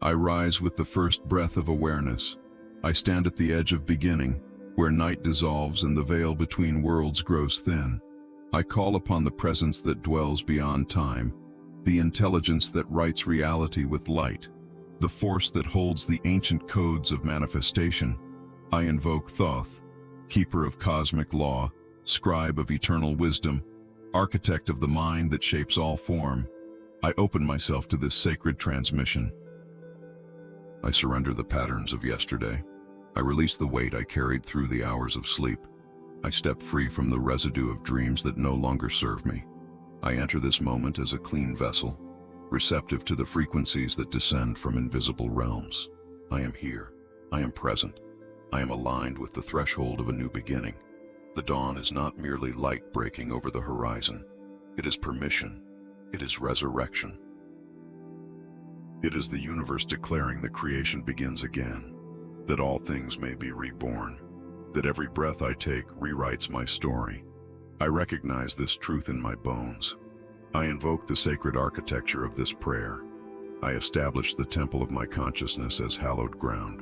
I rise with the first breath of awareness. I stand at the edge of beginning, where night dissolves and the veil between worlds grows thin. I call upon the presence that dwells beyond time, the intelligence that writes reality with light, the force that holds the ancient codes of manifestation. I invoke Thoth, keeper of cosmic law, scribe of eternal wisdom, architect of the mind that shapes all form. I open myself to this sacred transmission. I surrender the patterns of yesterday. I release the weight I carried through the hours of sleep. I step free from the residue of dreams that no longer serve me. I enter this moment as a clean vessel, receptive to the frequencies that descend from invisible realms. I am here. I am present. I am aligned with the threshold of a new beginning. The dawn is not merely light breaking over the horizon. It is permission. It is resurrection. It is the universe declaring that creation begins again, that all things may be reborn, that every breath I take rewrites my story. I recognize this truth in my bones. I invoke the sacred architecture of this prayer. I establish the temple of my consciousness as hallowed ground.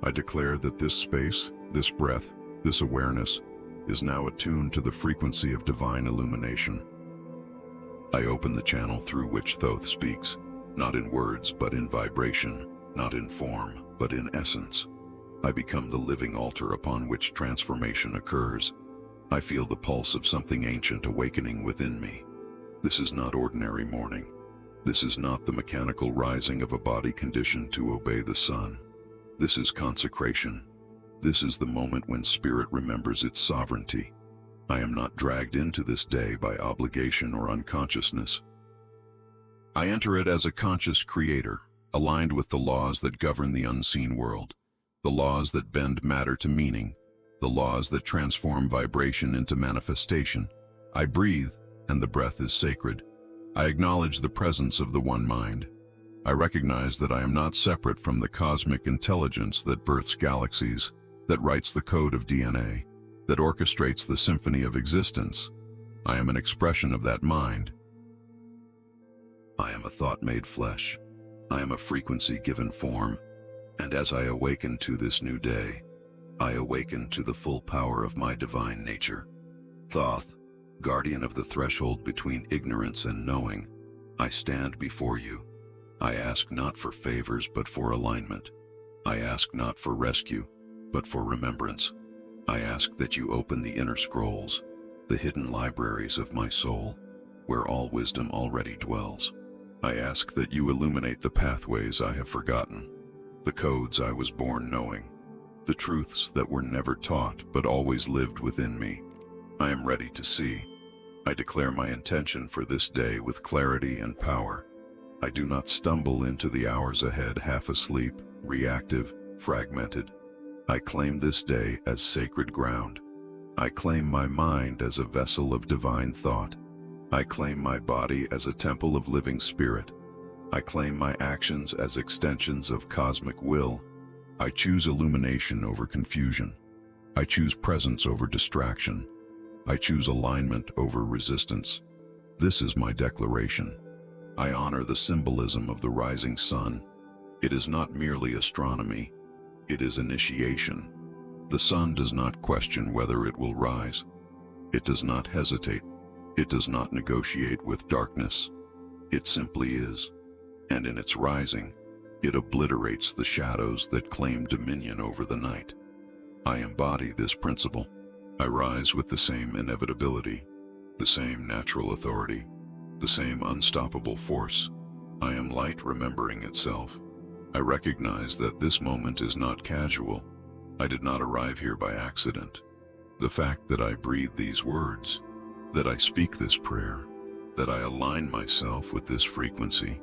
I declare that this space, this breath, this awareness is now attuned to the frequency of divine illumination. I open the channel through which Thoth speaks, not in words but in vibration, not in form but in essence. I become the living altar upon which transformation occurs. I feel the pulse of something ancient awakening within me. This is not ordinary morning. This is not the mechanical rising of a body conditioned to obey the sun. This is consecration. This is the moment when spirit remembers its sovereignty. I am not dragged into this day by obligation or unconsciousness. I enter it as a conscious creator, aligned with the laws that govern the unseen world, the laws that bend matter to meaning, the laws that transform vibration into manifestation. I breathe, and the breath is sacred. I acknowledge the presence of the one mind. I recognize that I am not separate from the cosmic intelligence that births galaxies, that writes the code of DNA, that orchestrates the symphony of existence. I am an expression of that mind. I am a thought made flesh. I am a frequency given form. And as I awaken to this new day, I awaken to the full power of my divine nature. Thoth, guardian of the threshold between ignorance and knowing, I stand before you. I ask not for favors but for alignment. I ask not for rescue, but for remembrance. I ask that you open the inner scrolls, the hidden libraries of my soul, where all wisdom already dwells. I ask that you illuminate the pathways I have forgotten, the codes I was born knowing, the truths that were never taught but always lived within me. I am ready to see. I declare my intention for this day with clarity and power. I do not stumble into the hours ahead half asleep, reactive, fragmented. I claim this day as sacred ground. I claim my mind as a vessel of divine thought. I claim my body as a temple of living spirit. I claim my actions as extensions of cosmic will. I choose illumination over confusion. I choose presence over distraction. I choose alignment over resistance. This is my declaration. I honor the symbolism of the rising sun. It is not merely astronomy. It is initiation. The sun does not question whether it will rise. It does not hesitate. It does not negotiate with darkness. It simply is. And in its rising, it obliterates the shadows that claim dominion over the night. I embody this principle. I rise with the same inevitability, the same natural authority, the same unstoppable force. I am light remembering itself. I recognize that this moment is not casual. I did not arrive here by accident. The fact that I breathe these words, that I speak this prayer, that I align myself with this frequency,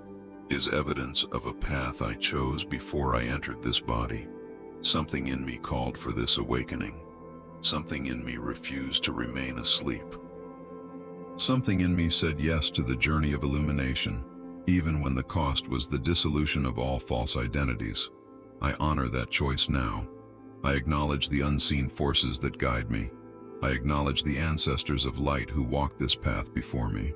is evidence of a path I chose before I entered this body. Something in me called for this awakening. Something in me refused to remain asleep. Something in me said yes to the journey of illumination, even when the cost was the dissolution of all false identities. I honor that choice now. I acknowledge the unseen forces that guide me. I acknowledge the ancestors of light who walked this path before me.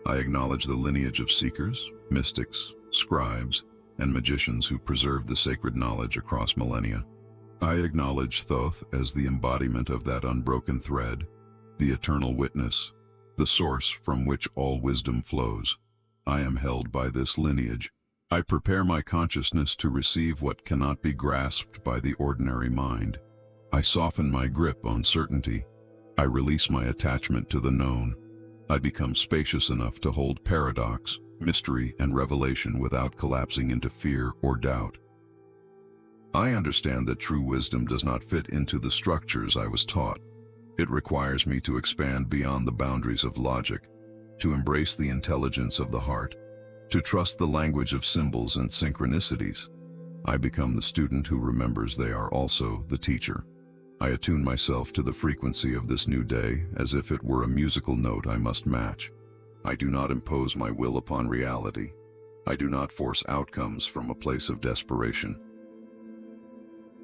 I acknowledge the lineage of seekers, mystics, scribes, and magicians who preserved the sacred knowledge across millennia. I acknowledge Thoth as the embodiment of that unbroken thread, the eternal witness, the source from which all wisdom flows. I am held by this lineage. I prepare my consciousness to receive what cannot be grasped by the ordinary mind. I soften my grip on certainty. I release my attachment to the known. I become spacious enough to hold paradox, mystery, and revelation without collapsing into fear or doubt. I understand that true wisdom does not fit into the structures I was taught. It requires me to expand beyond the boundaries of logic, to embrace the intelligence of the heart, to trust the language of symbols and synchronicities. I become the student who remembers they are also the teacher. I attune myself to the frequency of this new day as if it were a musical note I must match. I do not impose my will upon reality. I do not force outcomes from a place of desperation.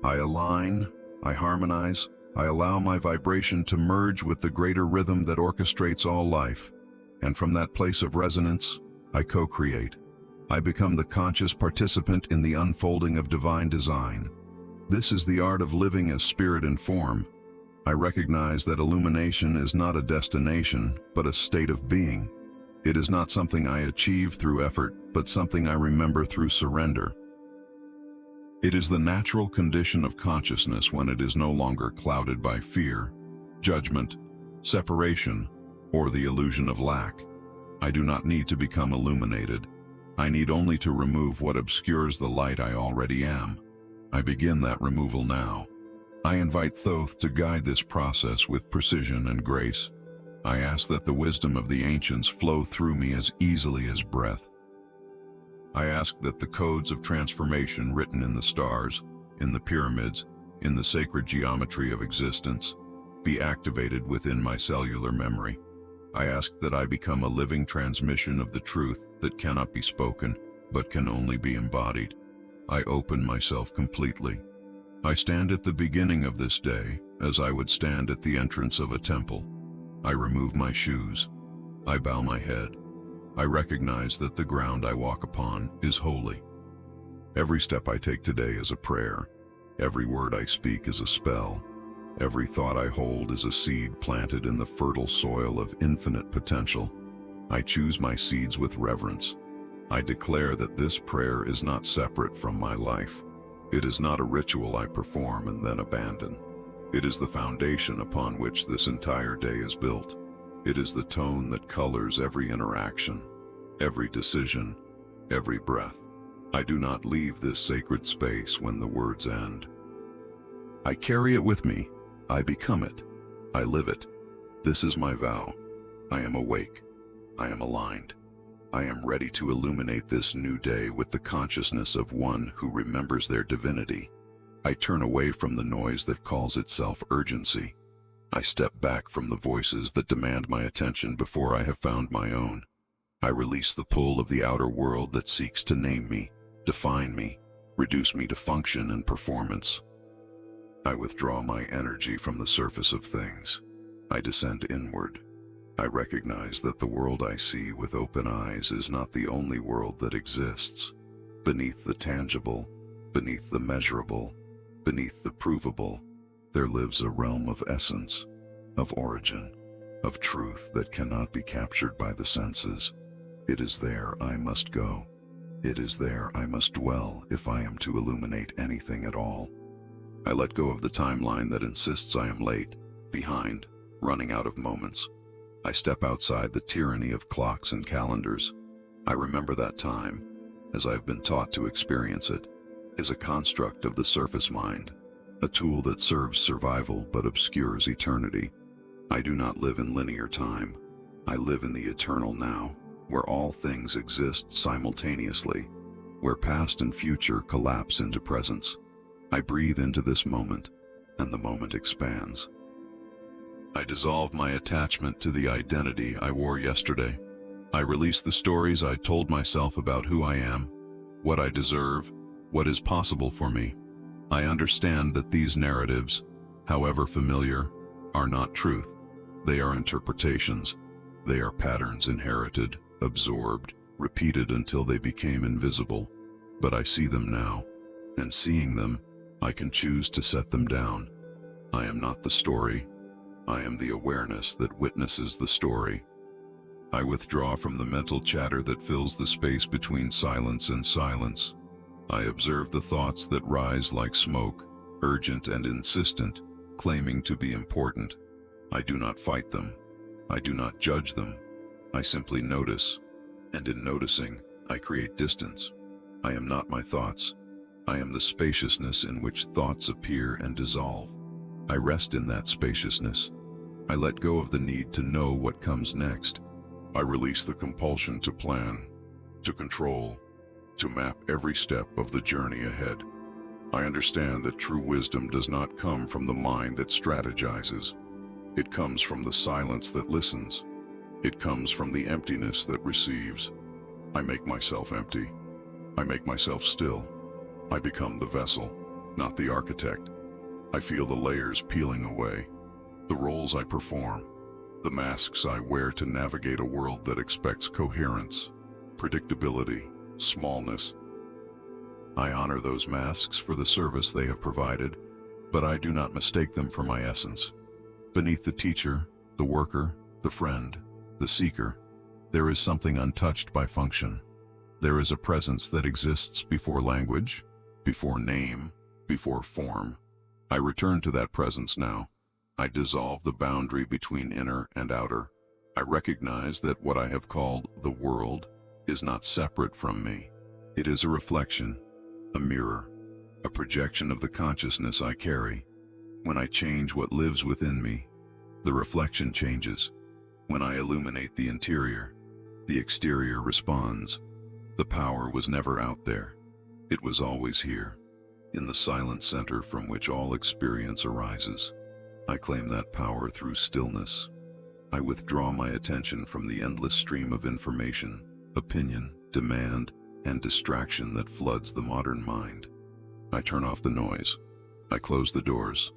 I align, I harmonize, I allow my vibration to merge with the greater rhythm that orchestrates all life, and from that place of resonance, I co-create. I become the conscious participant in the unfolding of divine design. This is the art of living as spirit and form. I recognize that illumination is not a destination, but a state of being. It is not something I achieve through effort, but something I remember through surrender. It is the natural condition of consciousness when it is no longer clouded by fear, judgment, separation, or the illusion of lack. I do not need to become illuminated. I need only to remove what obscures the light I already am. I begin that removal now. I invite Thoth to guide this process with precision and grace. I ask that the wisdom of the ancients flow through me as easily as breath. I ask that the codes of transformation written in the stars, in the pyramids, in the sacred geometry of existence, be activated within my cellular memory. I ask that I become a living transmission of the truth that cannot be spoken, but can only be embodied. I open myself completely. I stand at the beginning of this day as I would stand at the entrance of a temple. I remove my shoes. I bow my head. I recognize that the ground I walk upon is holy. Every step I take today is a prayer. Every word I speak is a spell. Every thought I hold is a seed planted in the fertile soil of infinite potential. I choose my seeds with reverence. I declare that this prayer is not separate from my life. It is not a ritual I perform and then abandon. It is the foundation upon which this entire day is built. It is the tone that colors every interaction, every decision, every breath. I do not leave this sacred space when the words end. I carry it with me. I become it. I live it. This is my vow. I am awake. I am aligned. I am ready to illuminate this new day with the consciousness of one who remembers their divinity. I turn away from the noise that calls itself urgency. I step back from the voices that demand my attention before I have found my own. I release the pull of the outer world that seeks to name me, define me, reduce me to function and performance. I withdraw my energy from the surface of things. I descend inward. I recognize that the world I see with open eyes is not the only world that exists. Beneath the tangible, beneath the measurable, beneath the provable, there lives a realm of essence, of origin, of truth that cannot be captured by the senses. It is there I must go. It is there I must dwell if I am to illuminate anything at all. I let go of the timeline that insists I am late, behind, running out of moments. I step outside the tyranny of clocks and calendars. I remember that time, as I've been taught to experience it, is a construct of the surface mind, a tool that serves survival but obscures eternity. I do not live in linear time. I live in the eternal now, where all things exist simultaneously, where past and future collapse into presence. I breathe into this moment, and the moment expands. I dissolve my attachment to the identity I wore yesterday. I release the stories I told myself about who I am, what I deserve, what is possible for me. I understand that these narratives, however familiar, are not truth. They are interpretations. They are patterns inherited, absorbed, repeated until they became invisible. but I see them now, and seeing them, I can choose to set them down. I am not the story. I am the awareness that witnesses the story. I withdraw from the mental chatter that fills the space between silence and silence. I observe the thoughts that rise like smoke, urgent and insistent, claiming to be important. I do not fight them. I do not judge them. I simply notice, and in noticing, I create distance. I am not my thoughts. I am the spaciousness in which thoughts appear and dissolve. I rest in that spaciousness. I let go of the need to know what comes next. I release the compulsion to plan, to control, to map every step of the journey ahead. I understand that true wisdom does not come from the mind that strategizes. It comes from the silence that listens. It comes from the emptiness that receives. I make myself empty. I make myself still. I become the vessel, not the architect. I feel the layers peeling away, the roles I perform, the masks I wear to navigate a world that expects coherence, predictability, smallness. I honor those masks for the service they have provided, but I do not mistake them for my essence. Beneath the teacher, the worker, the friend, the seeker, there is something untouched by function. There is a presence that exists before language, before name, before form. I return to that presence now. I dissolve the boundary between inner and outer. I recognize that what I have called the world is not separate from me. It is a reflection, a mirror, a projection of the consciousness I carry. When I change what lives within me, the reflection changes. When I illuminate the interior, the exterior responds. The power was never out there. It was always here, in the silent center from which all experience arises. I claim that power through stillness. I withdraw my attention from the endless stream of information, opinion, demand, and distraction that floods the modern mind. I turn off the noise. I close the doors.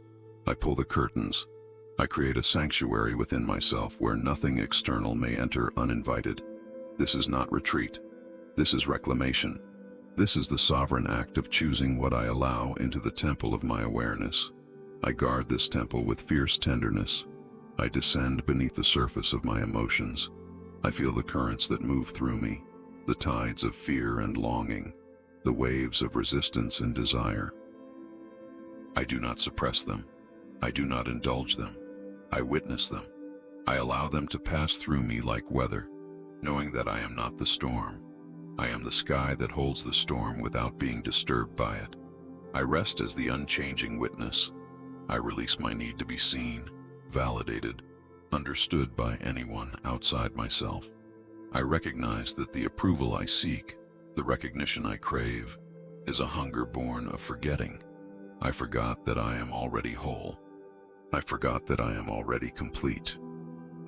I pull the curtains. I create a sanctuary within myself where nothing external may enter uninvited. This is not retreat. This is reclamation. This is the sovereign act of choosing what I allow into the temple of my awareness. I guard this temple with fierce tenderness. I descend beneath the surface of my emotions. I feel the currents that move through me, the tides of fear and longing, the waves of resistance and desire. I do not suppress them. I do not indulge them. I witness them. I allow them to pass through me like weather, knowing that I am not the storm. I am the sky that holds the storm without being disturbed by it. I rest as the unchanging witness. I release my need to be seen, validated, understood by anyone outside myself. I recognize that the approval I seek, the recognition I crave, is a hunger born of forgetting. I forgot that I am already whole. I forgot that I am already complete.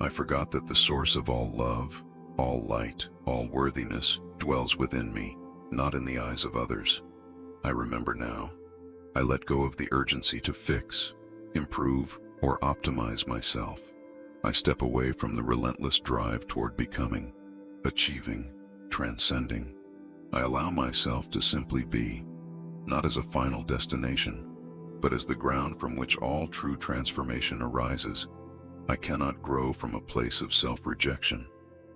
I forgot that the source of all love, all light, all worthiness dwells within me, not in the eyes of others. I remember now. I let go of the urgency to fix, improve, or optimize myself. I step away from the relentless drive toward becoming, achieving, transcending. I allow myself to simply be, not as a final destination, but as the ground from which all true transformation arises. I cannot grow from a place of self-rejection.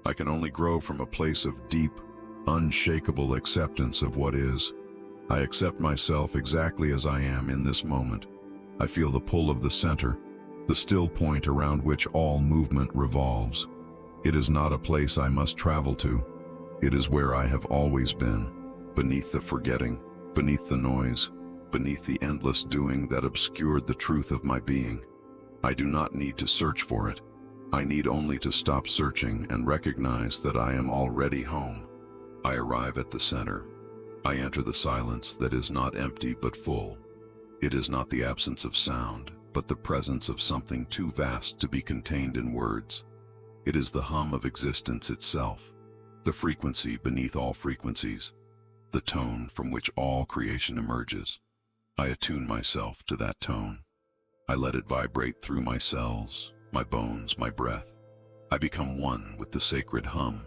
I can only grow from a place of deep, unshakable acceptance of what is. I accept myself exactly as I am in this moment. I feel the pull of the center, the still point around which all movement revolves. It is not a place I must travel to. It is where I have always been, beneath the forgetting, beneath the noise, beneath the endless doing that obscured the truth of my being. I do not need to search for it. I need only to stop searching and recognize that I am already home. I arrive at the center. I enter the silence that is not empty but full. It is not the absence of sound, but the presence of something too vast to be contained in words. It is the hum of existence itself, the frequency beneath all frequencies, the tone from which all creation emerges. I attune myself to that tone. I let it vibrate through my cells, my bones, my breath. I become one with the sacred hum.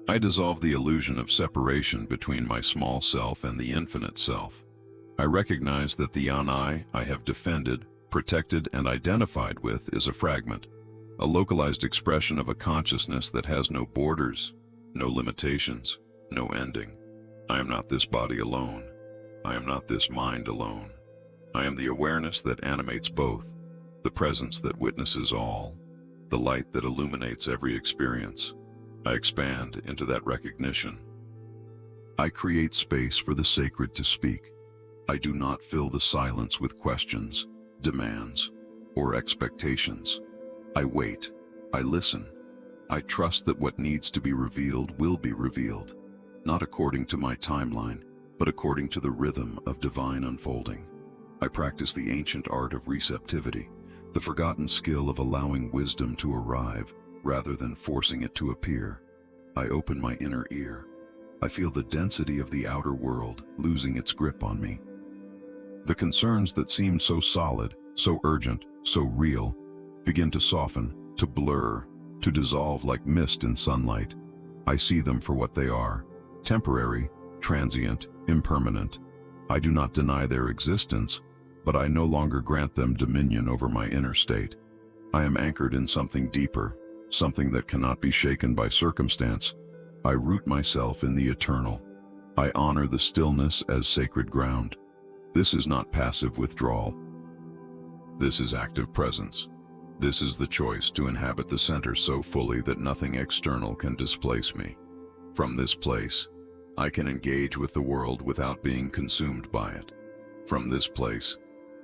I dissolve the illusion of separation between my small self and the infinite self. I recognize that the I have defended, protected, and identified with is a fragment, a localized expression of a consciousness that has no borders, no limitations, no ending. I am not this body alone. I am not this mind alone. I am the awareness that animates both, the presence that witnesses all, the light that illuminates every experience. I expand into that recognition. I create space for the sacred to speak. I do not fill the silence with questions, demands, or expectations. I wait. I listen. I trust that what needs to be revealed will be revealed, not according to my timeline, but according to the rhythm of divine unfolding. I practice the ancient art of receptivity, the forgotten skill of allowing wisdom to arrive rather than forcing it to appear. I open my inner ear. I feel the density of the outer world losing its grip on me. The concerns that seemed so solid, so urgent, so real, begin to soften, to blur, to dissolve like mist in sunlight. I see them for what they are, temporary, transient, impermanent. I do not deny their existence, but I no longer grant them dominion over my inner state. I am anchored in something deeper, something that cannot be shaken by circumstance. I root myself in the eternal. I honor the stillness as sacred ground. This is not passive withdrawal. This is active presence. This is the choice to inhabit the center so fully that nothing external can displace me. From this place, I can engage with the world without being consumed by it. From this place,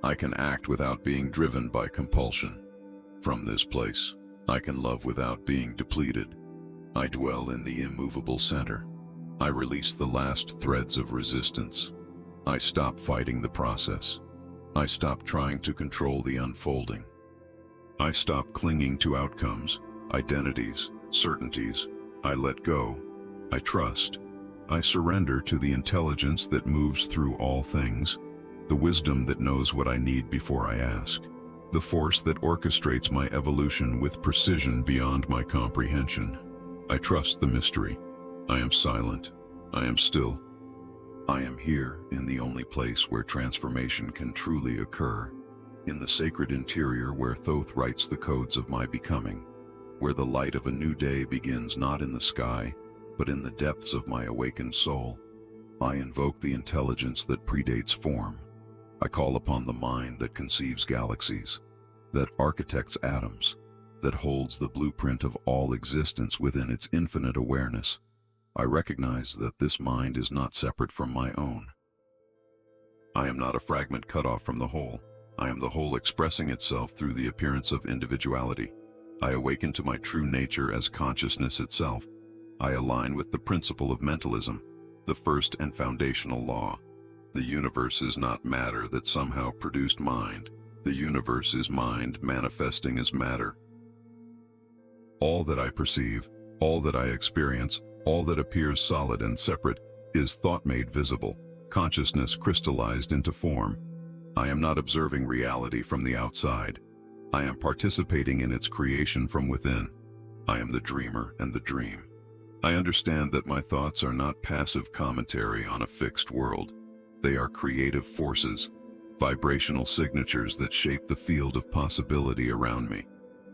I can act without being driven by compulsion. From this place, I can love without being depleted. I dwell in the immovable center. I release the last threads of resistance. I stop fighting the process. I stop trying to control the unfolding. I stop clinging to outcomes, identities, certainties. I let go. I trust. I surrender to the intelligence that moves through all things, the wisdom that knows what I need before I ask, the force that orchestrates my evolution with precision beyond my comprehension. I trust the mystery. I am silent. I am still. I am here in the only place where transformation can truly occur, in the sacred interior where Thoth writes the codes of my becoming, where the light of a new day begins not in the sky, but in the depths of my awakened soul. I invoke the intelligence that predates form. I call upon the mind that conceives galaxies, that architects atoms, that holds the blueprint of all existence within its infinite awareness. I recognize that this mind is not separate from my own. I am not a fragment cut off from the whole. I am the whole expressing itself through the appearance of individuality. I awaken to my true nature as consciousness itself. I align with the principle of mentalism, the first and foundational law. The universe is not matter that somehow produced mind. The universe is mind manifesting as matter. All that I perceive, all that I experience, all that appears solid and separate, is thought made visible, consciousness crystallized into form. I am not observing reality from the outside. I am participating in its creation from within. I am the dreamer and the dream. I understand that my thoughts are not passive commentary on a fixed world. They are creative forces, vibrational signatures that shape the field of possibility around me.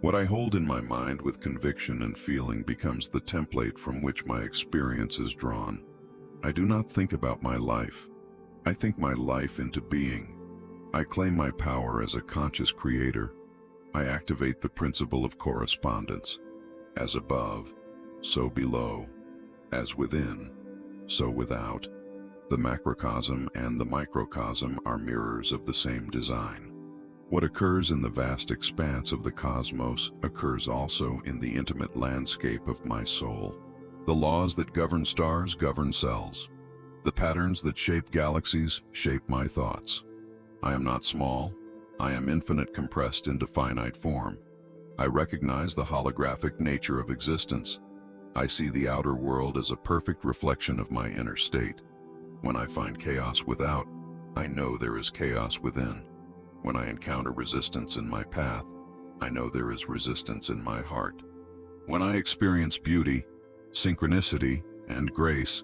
What I hold in my mind with conviction and feeling becomes the template from which my experience is drawn. I do not think about my life. I think my life into being. I claim my power as a conscious creator. I activate the principle of correspondence. As above, so below. As within, so without. The macrocosm and the microcosm are mirrors of the same design. What occurs in the vast expanse of the cosmos occurs also in the intimate landscape of my soul. The laws that govern stars govern cells. The patterns that shape galaxies shape my thoughts. I am not small. I am infinite compressed into finite form. I recognize the holographic nature of existence. I see the outer world as a perfect reflection of my inner state. When I find chaos without, I know there is chaos within. When I encounter resistance in my path, I know there is resistance in my heart. When I experience beauty, synchronicity, and grace.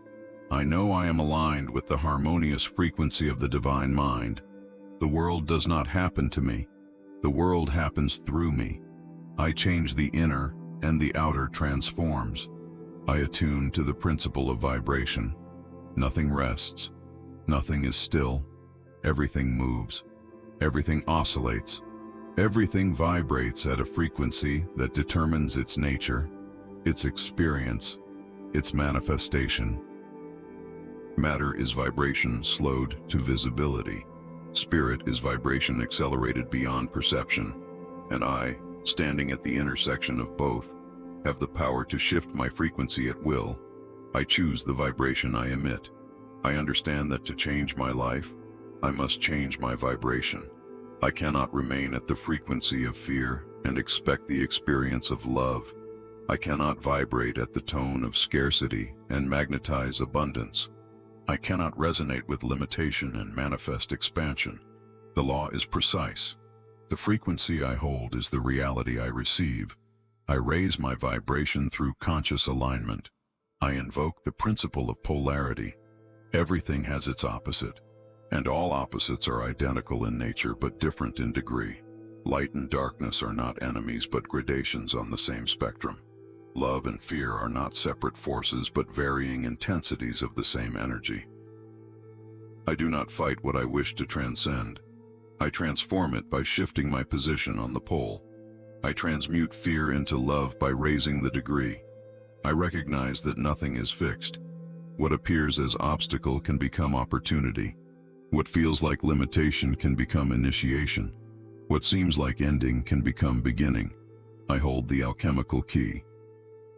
I know I am aligned with the harmonious frequency of the divine mind. The world does not happen to me. The world happens through me. I change the inner, and the outer transforms. I attune to the principle of vibration. Nothing rests. Nothing is still. Everything moves. Everything oscillates. Everything vibrates at a frequency that determines its nature, its experience, its manifestation. Matter is vibration slowed to visibility. Spirit is vibration accelerated beyond perception. And I, standing at the intersection of both, have the power to shift my frequency at will. I choose the vibration I emit. I understand that to change my life, I must change my vibration. I cannot remain at the frequency of fear and expect the experience of love. I cannot vibrate at the tone of scarcity and magnetize abundance. I cannot resonate with limitation and manifest expansion. The law is precise. The frequency I hold is the reality I receive. I raise my vibration through conscious alignment. I invoke the principle of polarity. Everything has its opposite, and all opposites are identical in nature but different in degree. Light and darkness are not enemies but gradations on the same spectrum. Love and fear are not separate forces but varying intensities of the same energy. I do not fight what I wish to transcend. I transform it by shifting my position on the pole. I transmute fear into love by raising the degree. I recognize that nothing is fixed. What appears as obstacle can become opportunity. What feels like limitation can become initiation. What seems like ending can become beginning. I hold the alchemical key.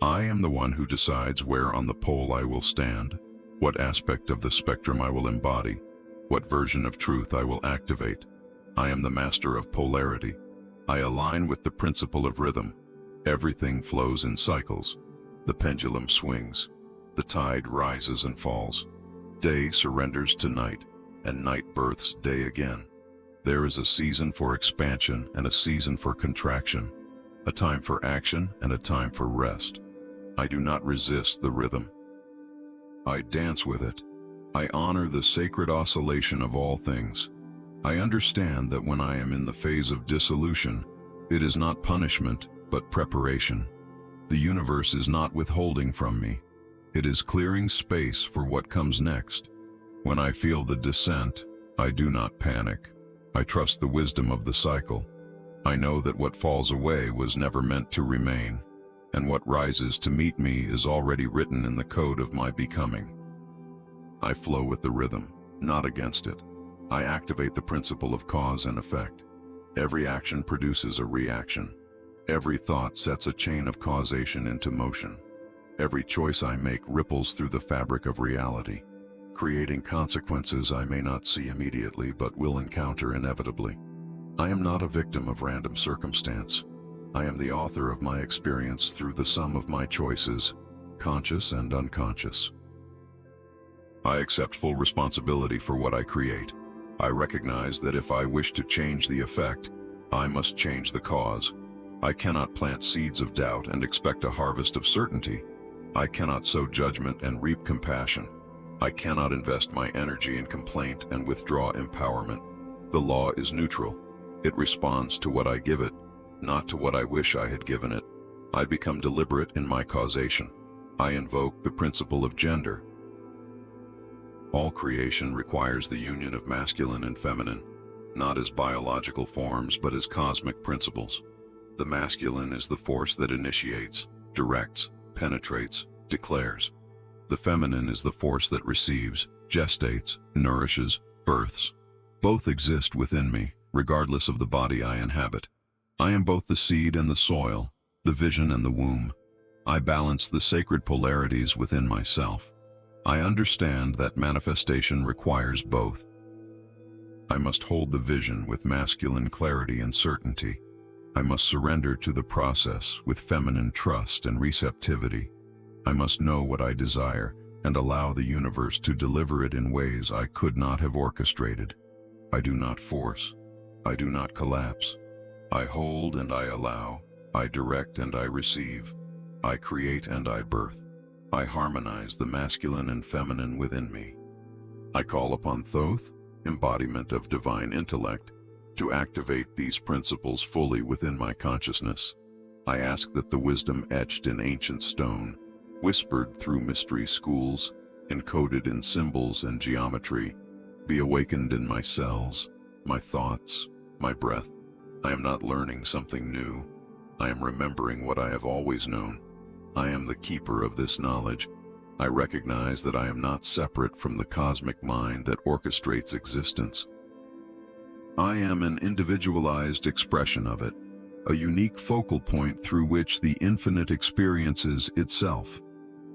I am the one who decides where on the pole I will stand, what aspect of the spectrum I will embody, what version of truth I will activate. I am the master of polarity. I align with the principle of rhythm. Everything flows in cycles. The pendulum swings. The tide rises and falls. Day surrenders to night, and night births day again. There is a season for expansion and a season for contraction, a time for action and a time for rest. I do not resist the rhythm. I dance with it. I honor the sacred oscillation of all things. I understand that when I am in the phase of dissolution, it is not punishment, but preparation. The universe is not withholding from me. It is clearing space for what comes next. When I feel the descent, I do not panic. I trust the wisdom of the cycle. I know that what falls away was never meant to remain, and what rises to meet me is already written in the code of my becoming. I flow with the rhythm, not against it. I activate the principle of cause and effect. Every action produces a reaction. Every thought sets a chain of causation into motion. Every choice I make ripples through the fabric of reality, creating consequences I may not see immediately but will encounter inevitably. I am not a victim of random circumstance. I am the author of my experience through the sum of my choices, conscious and unconscious. I accept full responsibility for what I create. I recognize that if I wish to change the effect, I must change the cause. I cannot plant seeds of doubt and expect a harvest of certainty. I cannot sow judgment and reap compassion. I cannot invest my energy in complaint and withdraw empowerment. The law is neutral. It responds to what I give it, not to what I wish I had given it. I become deliberate in my causation. I invoke the principle of gender. All creation requires the union of masculine and feminine, not as biological forms but as cosmic principles. The masculine is the force that initiates, directs, penetrates, declares. The feminine is the force that receives, gestates, nourishes, births. Both exist within me, regardless of the body I inhabit. I am both the seed and the soil, the vision and the womb. I balance the sacred polarities within myself. I understand that manifestation requires both. I must hold the vision with masculine clarity and certainty. I must surrender to the process with feminine trust and receptivity. I must know what I desire and allow the universe to deliver it in ways I could not have orchestrated. I do not force. I do not collapse. I hold and I allow. I direct and I receive. I create and I birth. I harmonize the masculine and feminine within me. I call upon Thoth, embodiment of divine intellect, to activate these principles fully within my consciousness. I ask that the wisdom etched in ancient stone, whispered through mystery schools, encoded in symbols and geometry, be awakened in my cells, my thoughts, my breath. I am not learning something new. I am remembering what I have always known. I am the keeper of this knowledge. I recognize that I am not separate from the cosmic mind that orchestrates existence. I am an individualized expression of it, a unique focal point through which the infinite experiences itself.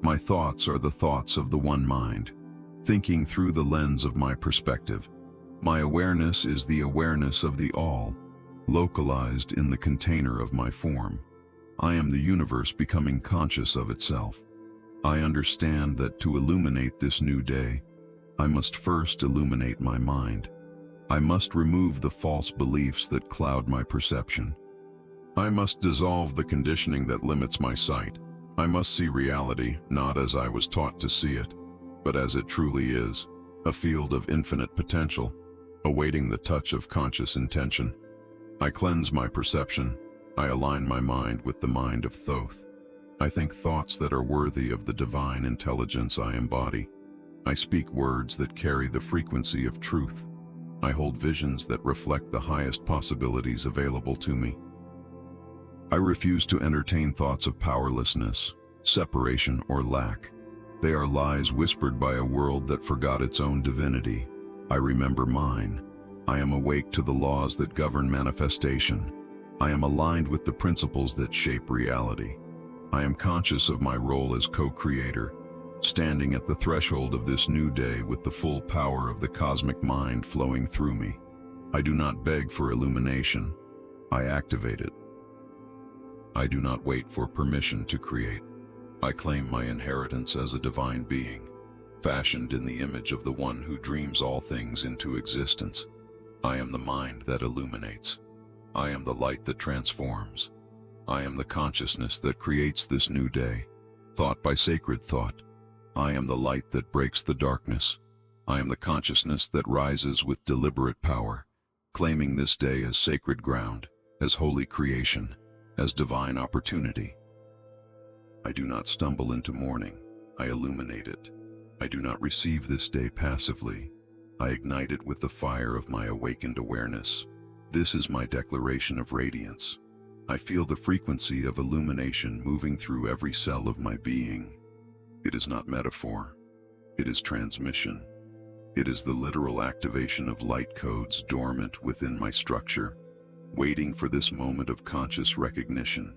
My thoughts are the thoughts of the one mind, thinking through the lens of my perspective. My awareness is the awareness of the all, localized in the container of my form. I am the universe becoming conscious of itself. I understand that to illuminate this new day, I must first illuminate my mind. I must remove the false beliefs that cloud my perception. I must dissolve the conditioning that limits my sight. I must see reality not as I was taught to see it, but as it truly is, a field of infinite potential, awaiting the touch of conscious intention. I cleanse my perception. I align my mind with the mind of Thoth. I think thoughts that are worthy of the divine intelligence I embody. I speak words that carry the frequency of truth. I hold visions that reflect the highest possibilities available to me. I refuse to entertain thoughts of powerlessness, separation, or lack. They are lies whispered by a world that forgot its own divinity. I remember mine. I am awake to the laws that govern manifestation. I am aligned with the principles that shape reality. I am conscious of my role as co-creator, standing at the threshold of this new day with the full power of the cosmic mind flowing through me. I do not beg for illumination. I activate it. I do not wait for permission to create. I claim my inheritance as a divine being, fashioned in the image of the one who dreams all things into existence. I am the mind that illuminates. I am the light that transforms. I am the consciousness that creates this new day, thought by sacred thought. I am the light that breaks the darkness. I am the consciousness that rises with deliberate power, claiming this day as sacred ground, as holy creation, as divine opportunity. I do not stumble into morning. I illuminate it. I do not receive this day passively. I ignite it with the fire of my awakened awareness. This is my declaration of radiance. I feel the frequency of illumination moving through every cell of my being. It is not metaphor. It is transmission. It is the literal activation of light codes dormant within my structure, waiting for this moment of conscious recognition.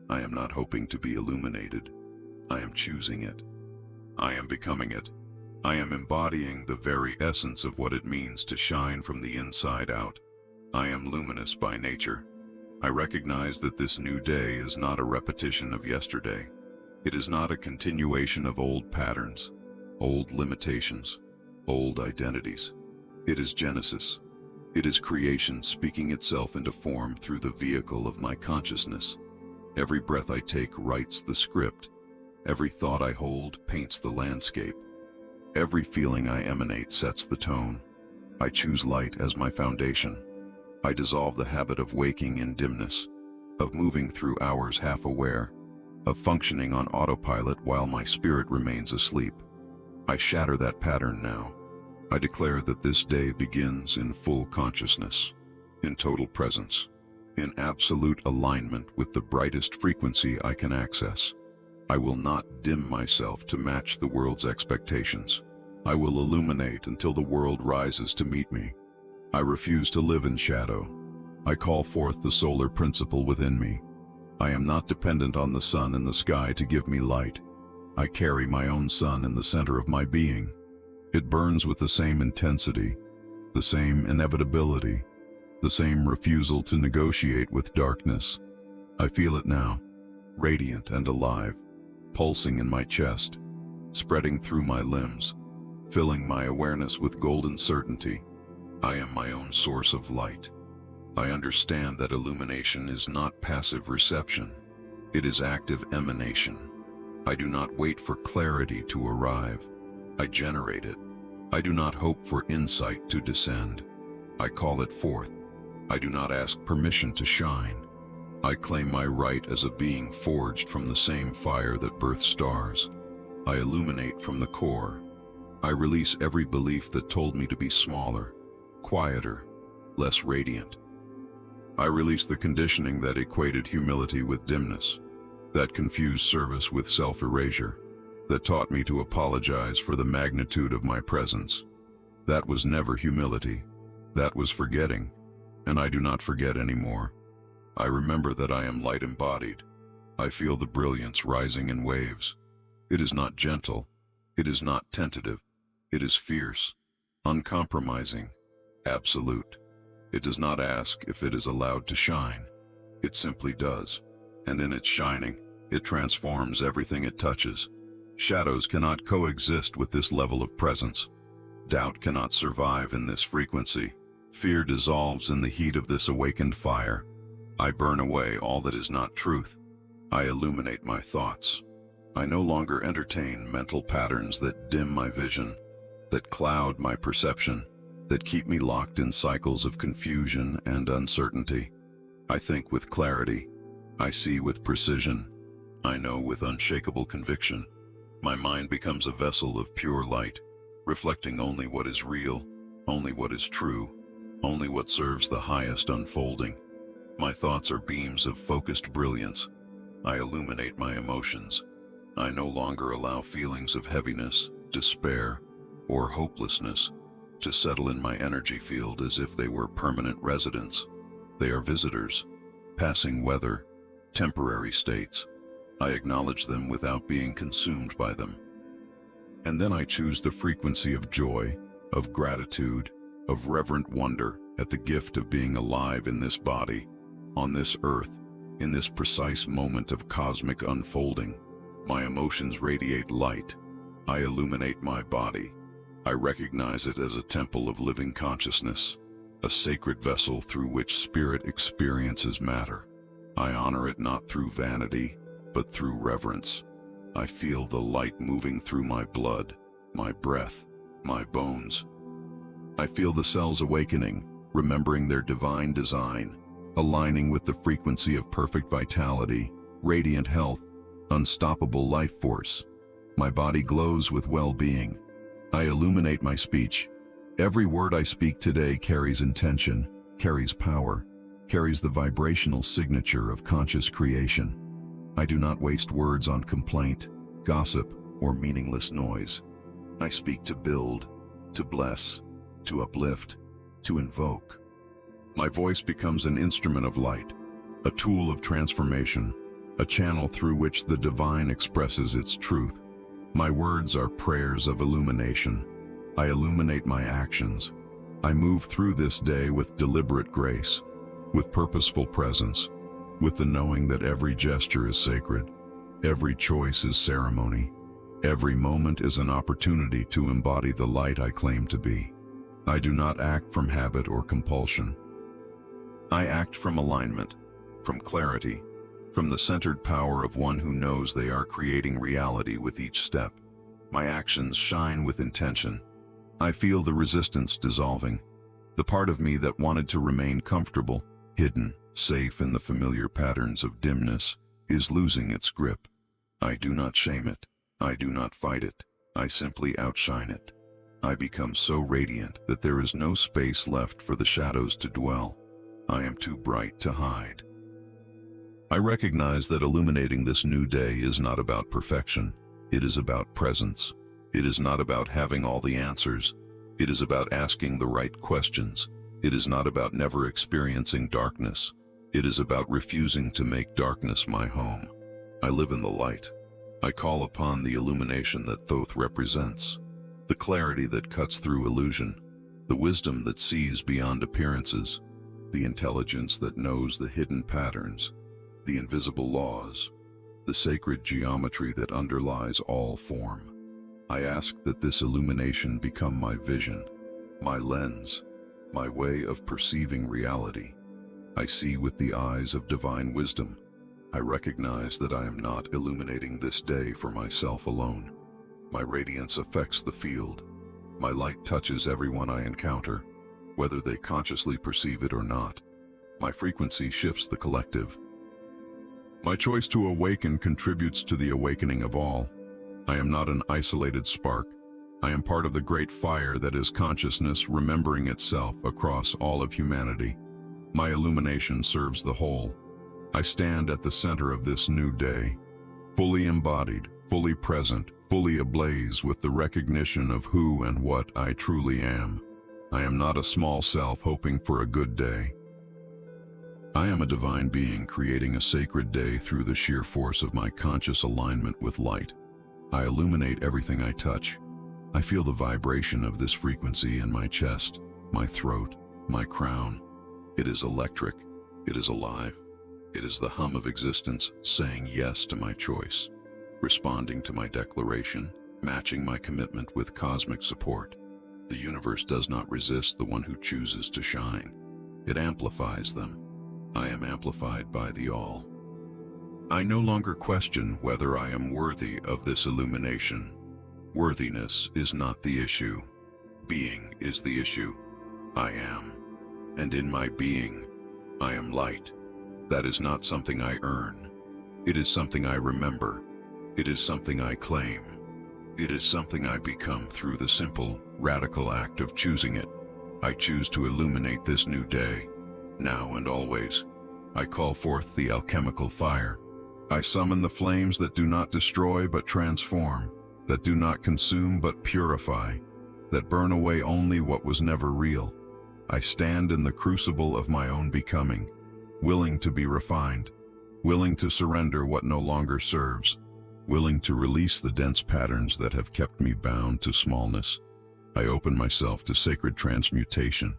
I am not hoping to be illuminated. I am choosing it. I am becoming it. I am embodying the very essence of what it means to shine from the inside out. I am luminous by nature. I recognize that this new day is not a repetition of yesterday. It is not a continuation of old patterns, old limitations, old identities. It is Genesis. It is creation speaking itself into form through the vehicle of my consciousness. Every breath I take writes the script. Every thought I hold paints the landscape. Every feeling I emanate sets the tone. I choose light as my foundation. I dissolve the habit of waking in dimness, of moving through hours half aware, of functioning on autopilot while my spirit remains asleep. I shatter that pattern now. I declare that this day begins in full consciousness, in total presence, in absolute alignment with the brightest frequency I can access. I will not dim myself to match the world's expectations. I will illuminate until the world rises to meet me. I refuse to live in shadow. I call forth the solar principle within me. I am not dependent on the sun in the sky to give me light. I carry my own sun in the center of my being. It burns with the same intensity, the same inevitability, the same refusal to negotiate with darkness. I feel it now, radiant and alive, pulsing in my chest, spreading through my limbs, filling my awareness with golden certainty. I am my own source of light. I understand that illumination is not passive reception. It is active emanation. I do not wait for clarity to arrive. I generate it. I do not hope for insight to descend. I call it forth. I do not ask permission to shine. I claim my right as a being forged from the same fire that births stars. I illuminate from the core. I release every belief that told me to be smaller, quieter, less radiant. I release the conditioning that equated humility with dimness, that confused service with self-erasure, that taught me to apologize for the magnitude of my presence. That was never humility. That was forgetting, and I do not forget anymore. I remember that I am light embodied. I feel the brilliance rising in waves. It is not gentle. It is not tentative. It is fierce, uncompromising, absolute. It does not ask if it is allowed to shine. It simply does. And in its shining, it transforms everything it touches. Shadows cannot coexist with this level of presence. Doubt cannot survive in this frequency. Fear dissolves in the heat of this awakened fire. I burn away all that is not truth. I illuminate my thoughts. I no longer entertain mental patterns that dim my vision, that cloud my perception, that keep me locked in cycles of confusion and uncertainty. I think with clarity. I see with precision. I know with unshakable conviction. My mind becomes a vessel of pure light, reflecting only what is real, only what is true, only what serves the highest unfolding. My thoughts are beams of focused brilliance. I illuminate my emotions. I no longer allow feelings of heaviness, despair, or hopelessness to settle in my energy field as if they were permanent residents. They are visitors, passing weather, temporary states. I acknowledge them without being consumed by them. And then I choose the frequency of joy, of gratitude, of reverent wonder at the gift of being alive in this body, on this earth, in this precise moment of cosmic unfolding. My emotions radiate light. I illuminate my body. I recognize it as a temple of living consciousness, a sacred vessel through which spirit experiences matter. I honor it not through vanity, but through reverence. I feel the light moving through my blood, my breath, my bones. I feel the cells awakening, remembering their divine design, aligning with the frequency of perfect vitality, radiant health, unstoppable life force. My body glows with well-being. I illuminate my speech. Every word I speak today carries intention, carries power, carries the vibrational signature of conscious creation. I do not waste words on complaint, gossip, or meaningless noise. I speak to build, to bless, to uplift, to invoke. My voice becomes an instrument of light, a tool of transformation, a channel through which the divine expresses its truth. My words are prayers of illumination. I illuminate my actions. I move through this day with deliberate grace, with purposeful presence, with the knowing that every gesture is sacred, every choice is ceremony, every moment is an opportunity to embody the light I claim to be. I do not act from habit or compulsion. I act from alignment, from clarity, from the centered power of one who knows they are creating reality with each step. My actions shine with intention. I feel the resistance dissolving. The part of me that wanted to remain comfortable, hidden, safe in the familiar patterns of dimness, is losing its grip. I do not shame it. I do not fight it. I simply outshine it. I become so radiant that there is no space left for the shadows to dwell. I am too bright to hide. I recognize that illuminating this new day is not about perfection. It is about presence. It is not about having all the answers. It is about asking the right questions. It is not about never experiencing darkness. It is about refusing to make darkness my home. I live in the light. I call upon the illumination that Thoth represents, the clarity that cuts through illusion, the wisdom that sees beyond appearances, the intelligence that knows the hidden patterns, the invisible laws, the sacred geometry that underlies all form. I ask that this illumination become my vision, my lens, my way of perceiving reality. I see with the eyes of divine wisdom. I recognize that I am not illuminating this day for myself alone. My radiance affects the field. My light touches everyone I encounter, whether they consciously perceive it or not. My frequency shifts the collective. My choice to awaken contributes to the awakening of all. I am not an isolated spark. I am part of the great fire that is consciousness remembering itself across all of humanity. My illumination serves the whole. I stand at the center of this new day, fully embodied, fully present, fully ablaze with the recognition of who and what I truly am. I am not a small self hoping for a good day. I am a divine being creating a sacred day through the sheer force of my conscious alignment with light. I illuminate everything I touch. I feel the vibration of this frequency in my chest, my throat, my crown. It is electric. It is alive. It is the hum of existence saying yes to my choice, responding to my declaration, matching my commitment with cosmic support. The universe does not resist the one who chooses to shine. It amplifies them. I am amplified by the all. I no longer question whether I am worthy of this illumination. Worthiness is not the issue. Being is the issue. I am. And in my being, I am light. That is not something I earn. It is something I remember. It is something I claim. It is something I become through the simple, radical act of choosing it. I choose to illuminate this new day, now and always. I call forth the alchemical fire. I summon the flames that do not destroy but transform, that do not consume but purify, that burn away only what was never real. I stand in the crucible of my own becoming, willing to be refined, willing to surrender what no longer serves, willing to release the dense patterns that have kept me bound to smallness. I open myself to sacred transmutation.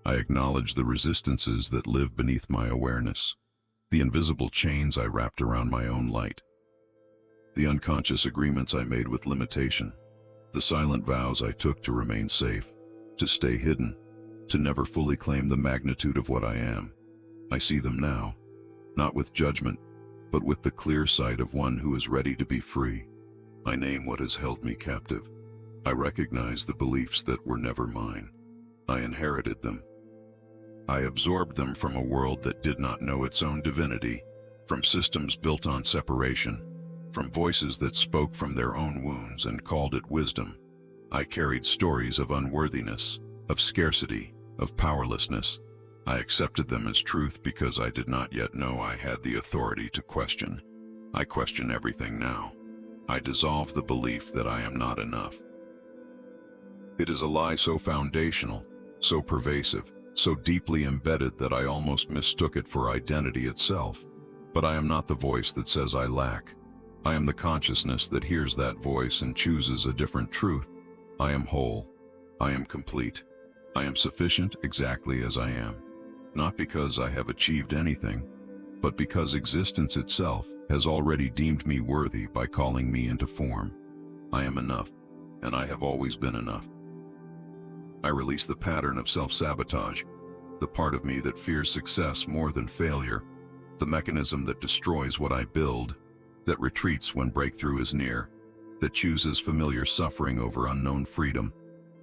I acknowledge the resistances that live beneath my awareness, the invisible chains I wrapped around my own light, the unconscious agreements I made with limitation, the silent vows I took to remain safe, to stay hidden, to never fully claim the magnitude of what I am. I see them now, not with judgment, but with the clear sight of one who is ready to be free. I name what has held me captive. I recognize the beliefs that were never mine. I inherited them. I absorbed them from a world that did not know its own divinity, from systems built on separation, from voices that spoke from their own wounds and called it wisdom. I carried stories of unworthiness, of scarcity, of powerlessness. I accepted them as truth because I did not yet know I had the authority to question. I question everything now. I dissolve the belief that I am not enough. It is a lie so foundational, so pervasive, so deeply embedded that I almost mistook it for identity itself. But I am not the voice that says I lack. I am the consciousness that hears that voice and chooses a different truth. I am whole. I am complete. I am sufficient exactly as I am. Not because I have achieved anything, but because existence itself has already deemed me worthy by calling me into form. I am enough, and I have always been enough. I release the pattern of self-sabotage, the part of me that fears success more than failure, the mechanism that destroys what I build, that retreats when breakthrough is near, that chooses familiar suffering over unknown freedom.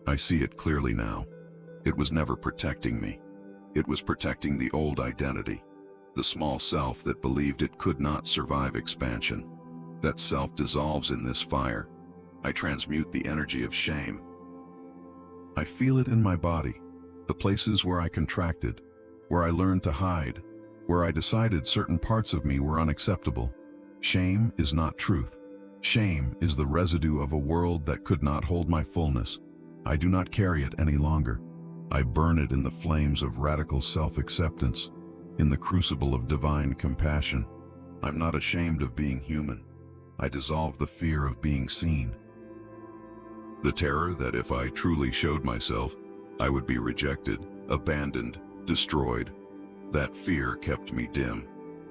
I see it clearly now. It was never protecting me. It was protecting the old identity, the small self that believed it could not survive expansion. That self dissolves in this fire. I transmute the energy of shame. I feel it in my body, the places where I contracted, where I learned to hide, where I decided certain parts of me were unacceptable. Shame is not truth. Shame is the residue of a world that could not hold my fullness. I do not carry it any longer. I burn it in the flames of radical self-acceptance, in the crucible of divine compassion. I'm not ashamed of being human. I dissolve the fear of being seen. The terror that if I truly showed myself, I would be rejected, abandoned, destroyed. That fear kept me dim.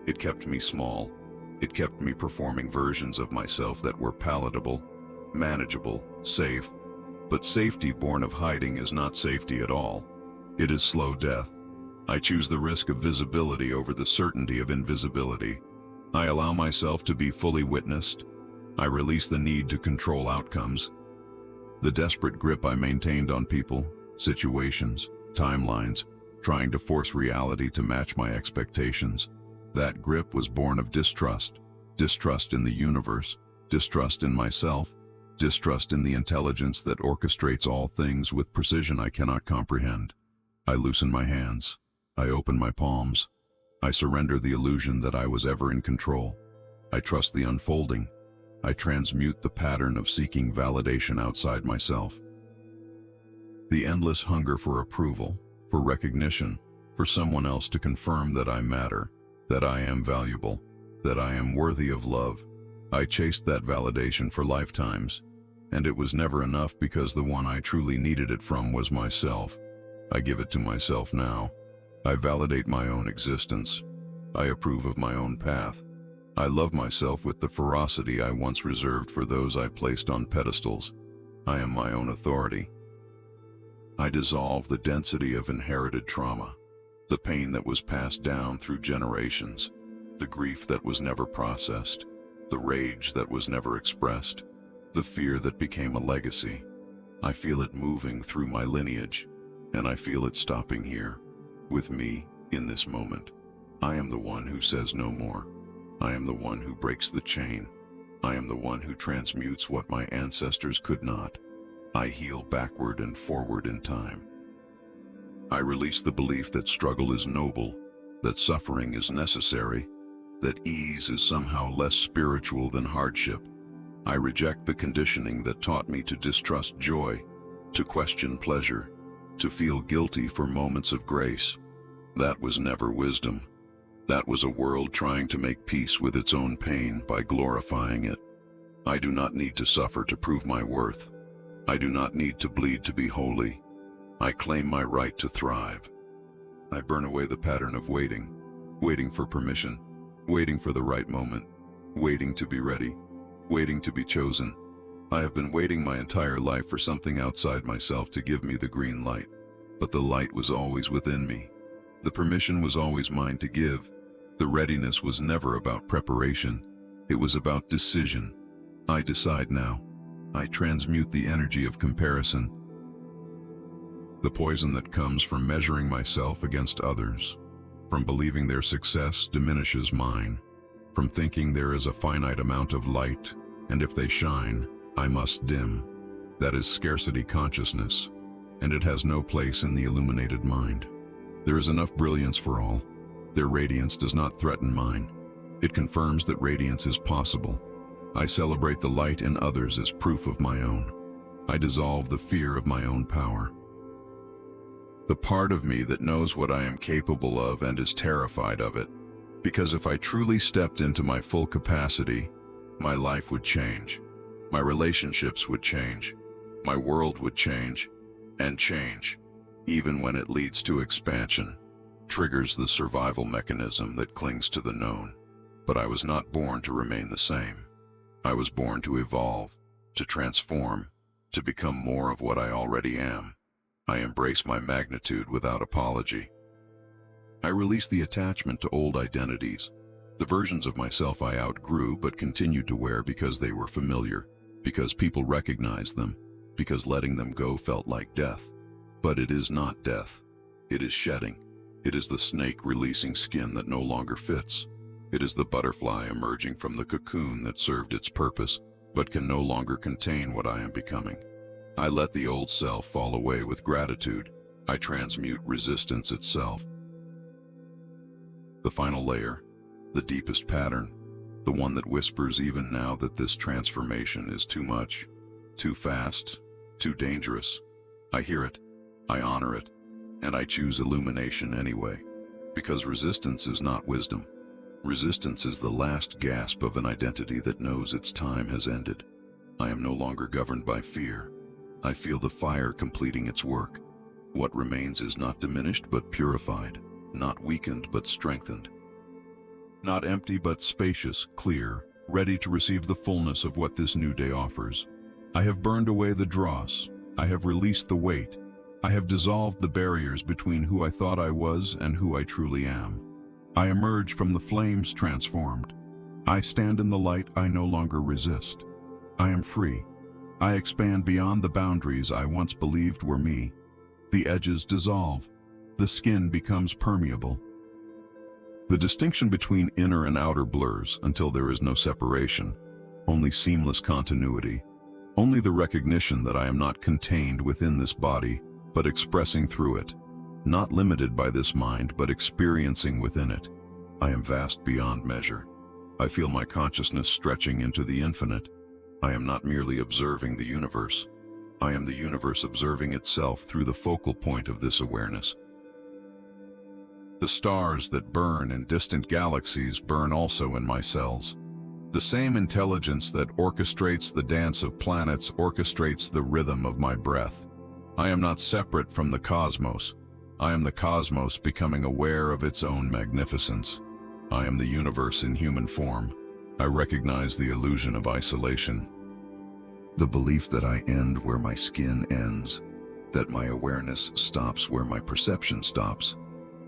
It kept me small. It kept me performing versions of myself that were palatable, manageable, safe. But safety born of hiding is not safety at all. It is slow death. I choose the risk of visibility over the certainty of invisibility. I allow myself to be fully witnessed. I release the need to control outcomes. The desperate grip I maintained on people, situations, timelines, trying to force reality to match my expectations. That grip was born of distrust. Distrust in the universe, distrust in myself, distrust in the intelligence that orchestrates all things with precision I cannot comprehend. I loosen my hands. I open my palms. I surrender the illusion that I was ever in control. I trust the unfolding. I transmute the pattern of seeking validation outside myself. The endless hunger for approval, for recognition, for someone else to confirm that I matter, that I am valuable, that I am worthy of love. I chased that validation for lifetimes, and it was never enough because the one I truly needed it from was myself. I give it to myself now. I validate my own existence. I approve of my own path. I love myself with the ferocity I once reserved for those I placed on pedestals. I am my own authority. I dissolve the density of inherited trauma, the pain that was passed down through generations, the grief that was never processed, the rage that was never expressed, the fear that became a legacy. I feel it moving through my lineage, and I feel it stopping here, with me, in this moment. I am the one who says no more. I am the one who breaks the chain. I am the one who transmutes what my ancestors could not. I heal backward and forward in time. I release the belief that struggle is noble, that suffering is necessary, that ease is somehow less spiritual than hardship. I reject the conditioning that taught me to distrust joy, to question pleasure, to feel guilty for moments of grace. That was never wisdom. That was a world trying to make peace with its own pain by glorifying it. I do not need to suffer to prove my worth. I do not need to bleed to be holy. I claim my right to thrive. I burn away the pattern of waiting, waiting for permission, waiting for the right moment, waiting to be ready, waiting to be chosen. I have been waiting my entire life for something outside myself to give me the green light, but the light was always within me. The permission was always mine to give. The readiness was never about preparation. It was about decision. I decide now. I transmute the energy of comparison. The poison that comes from measuring myself against others, from believing their success diminishes mine, from thinking there is a finite amount of light, and if they shine, I must dim. That is scarcity consciousness, and it has no place in the illuminated mind. There is enough brilliance for all. Their radiance does not threaten mine. It confirms that radiance is possible. I celebrate the light in others as proof of my own. I dissolve the fear of my own power. The part of me that knows what I am capable of and is terrified of it, because if I truly stepped into my full capacity, my life would change. My relationships would change. My world would change, and change, even when it leads to expansion, triggers the survival mechanism that clings to the known. But I was not born to remain the same. I was born to evolve, to transform, to become more of what I already am. I embrace my magnitude without apology. I release the attachment to old identities, the versions of myself I outgrew but continued to wear because they were familiar, because people recognized them, because letting them go felt like death. But it is not death. It is shedding. It is the snake releasing skin that no longer fits. It is the butterfly emerging from the cocoon that served its purpose, but can no longer contain what I am becoming. I let the old self fall away with gratitude. I transmute resistance itself. The final layer, the deepest pattern, the one that whispers even now that this transformation is too much, too fast, too dangerous. I hear it, I honor it, and I choose illumination anyway, because resistance is not wisdom. Resistance is the last gasp of an identity that knows its time has ended. I am no longer governed by fear. I feel the fire completing its work. What remains is not diminished but purified, not weakened but strengthened. Not empty but spacious, clear, ready to receive the fullness of what this new day offers. I have burned away the dross. I have released the weight. I have dissolved the barriers between who I thought I was and who I truly am. I emerge from the flames transformed, I stand in the light I no longer resist. I am free. I expand beyond the boundaries I once believed were me. The edges dissolve. The skin becomes permeable. The distinction between inner and outer blurs until there is no separation, only seamless continuity, only the recognition that I am not contained within this body, but expressing through it, not limited by this mind, but experiencing within it. I am vast beyond measure. I feel my consciousness stretching into the infinite. I am not merely observing the universe. I am the universe observing itself through the focal point of this awareness. The stars that burn in distant galaxies burn also in my cells. The same intelligence that orchestrates the dance of planets orchestrates the rhythm of my breath. I am not separate from the cosmos. I am the cosmos becoming aware of its own magnificence. I am the universe in human form. I recognize the illusion of isolation. The belief that I end where my skin ends, that my awareness stops where my perception stops,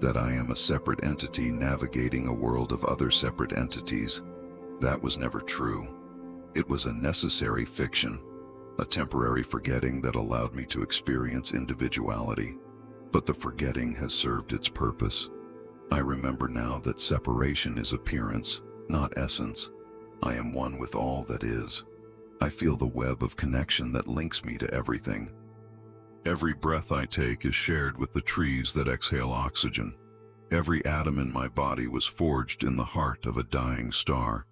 that I am a separate entity navigating a world of other separate entities, that was never true. It was a necessary fiction, a temporary forgetting that allowed me to experience individuality. But the forgetting has served its purpose. I remember now that separation is appearance, not essence. I am one with all that is. I feel the web of connection that links me to everything. Every breath I take is shared with the trees that exhale oxygen. Every atom in my body was forged in the heart of a dying star.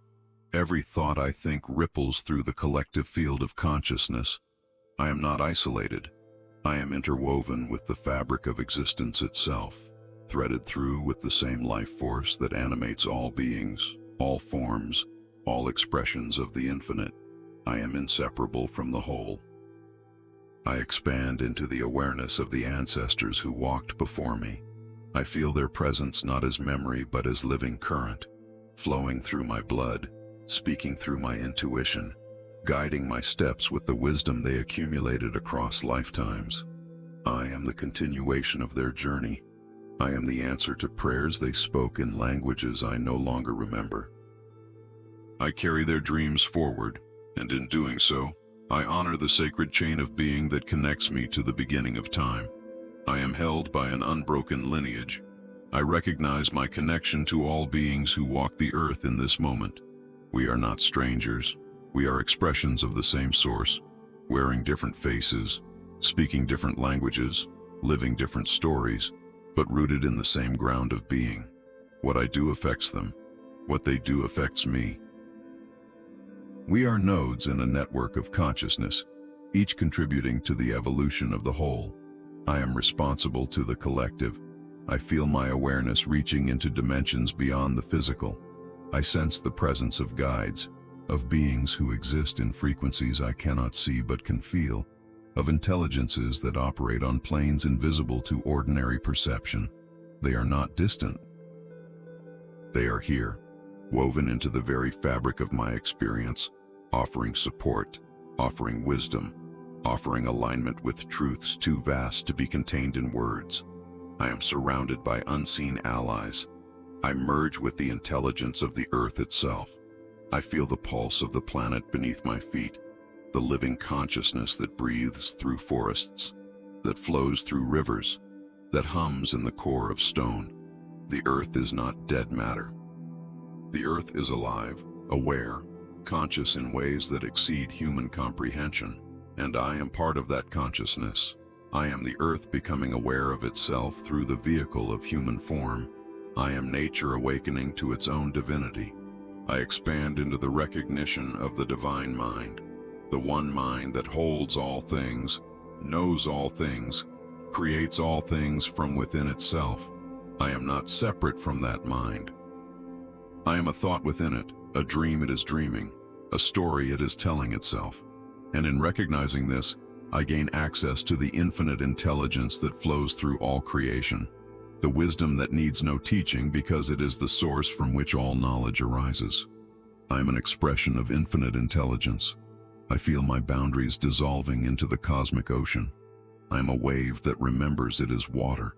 Every thought I think ripples through the collective field of consciousness. I am not isolated. I am interwoven with the fabric of existence itself, threaded through with the same life force that animates all beings, all forms, all expressions of the infinite. I am inseparable from the whole. I expand into the awareness of the ancestors who walked before me. I feel their presence not as memory but as living current, flowing through my blood, speaking through my intuition, guiding my steps with the wisdom they accumulated across lifetimes. I am the continuation of their journey. I am the answer to prayers they spoke in languages I no longer remember. I carry their dreams forward, and in doing so, I honor the sacred chain of being that connects me to the beginning of time. I am held by an unbroken lineage. I recognize my connection to all beings who walk the earth in this moment. We are not strangers. We are expressions of the same source, wearing different faces, speaking different languages, living different stories, but rooted in the same ground of being. What I do affects them. What they do affects me. We are nodes in a network of consciousness, each contributing to the evolution of the whole. I am responsible to the collective. I feel my awareness reaching into dimensions beyond the physical. I sense the presence of guides, of beings who exist in frequencies I cannot see but can feel, of intelligences that operate on planes invisible to ordinary perception. They are not distant. They are here, woven into the very fabric of my experience, offering support, offering wisdom, offering alignment with truths too vast to be contained in words. I am surrounded by unseen allies. I merge with the intelligence of the earth itself. I feel the pulse of the planet beneath my feet, the living consciousness that breathes through forests, that flows through rivers, that hums in the core of stone. The earth is not dead matter. The earth is alive, aware, conscious in ways that exceed human comprehension, and I am part of that consciousness. I am the earth becoming aware of itself through the vehicle of human form. I am nature awakening to its own divinity. I expand into the recognition of the divine mind, the one mind that holds all things, knows all things, creates all things from within itself. I am not separate from that mind. I am a thought within it, a dream it is dreaming, a story it is telling itself. And in recognizing this, I gain access to the infinite intelligence that flows through all creation, the wisdom that needs no teaching because it is the source from which all knowledge arises. I am an expression of infinite intelligence. I feel my boundaries dissolving into the cosmic ocean. I am a wave that remembers it is water.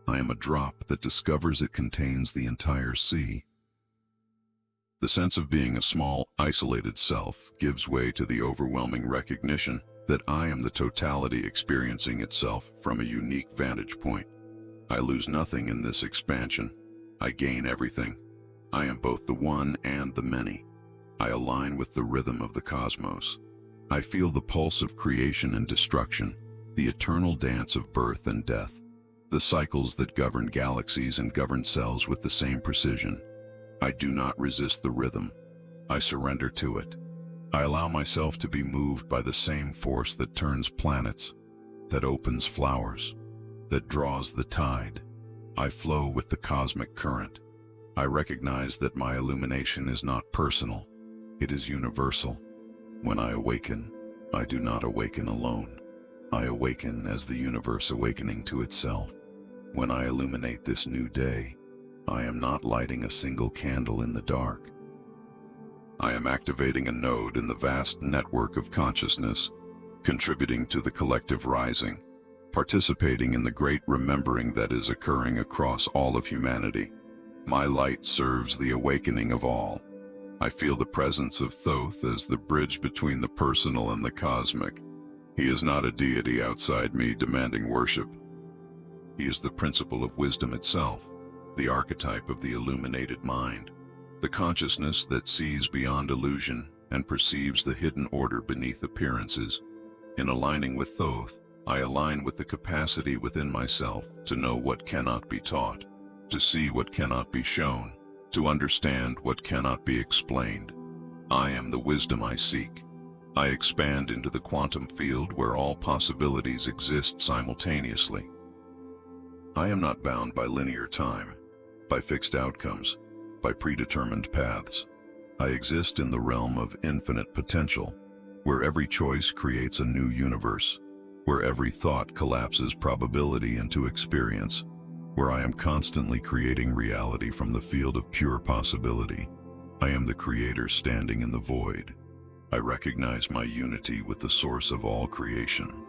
I am a drop that discovers it contains the entire sea. The sense of being a small, isolated self gives way to the overwhelming recognition that I am the totality experiencing itself from a unique vantage point. I lose nothing in this expansion. I gain everything. I am both the one and the many. I align with the rhythm of the cosmos. I feel the pulse of creation and destruction, the eternal dance of birth and death, the cycles that govern galaxies and govern cells with the same precision. I do not resist the rhythm. I surrender to it. I allow myself to be moved by the same force that turns planets, that opens flowers, that draws the tide. I flow with the cosmic current. I recognize that my illumination is not personal. It is universal. When I awaken, I do not awaken alone. I awaken as the universe awakening to itself. When I illuminate this new day, I am not lighting a single candle in the dark. I am activating a node in the vast network of consciousness, contributing to the collective rising, participating in the great remembering that is occurring across all of humanity. My light serves the awakening of all. I feel the presence of Thoth as the bridge between the personal and the cosmic. He is not a deity outside me demanding worship. He is the principle of wisdom itself, the archetype of the illuminated mind, the consciousness that sees beyond illusion and perceives the hidden order beneath appearances. In aligning with Thoth, I align with the capacity within myself to know what cannot be taught, to see what cannot be shown, to understand what cannot be explained. I am the wisdom I seek. I expand into the quantum field where all possibilities exist simultaneously. I am not bound by linear time, by fixed outcomes, by predetermined paths. I exist in the realm of infinite potential, where every choice creates a new universe, where every thought collapses probability into experience, where I am constantly creating reality from the field of pure possibility. I am the creator standing in the void. I recognize my unity with the source of all creation,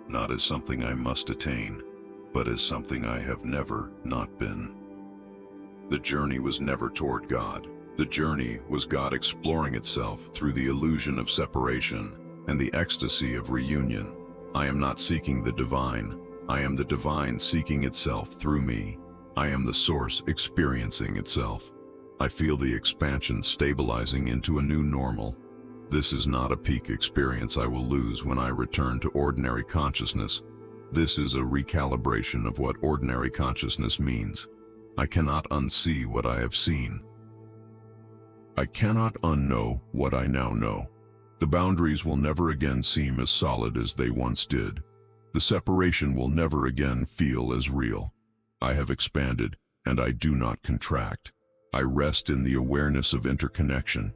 not as something I must attain, but as something I have never not been. The journey was never toward God. The journey was God exploring itself through the illusion of separation and the ecstasy of reunion. I am not seeking the divine. I am the divine seeking itself through me. I am the source experiencing itself. I feel the expansion stabilizing into a new normal. This is not a peak experience I will lose when I return to ordinary consciousness. This is a recalibration of what ordinary consciousness means. I cannot unsee what I have seen. I cannot unknow what I now know. The boundaries will never again seem as solid as they once did. The separation will never again feel as real. I have expanded, and I do not contract. I rest in the awareness of interconnection.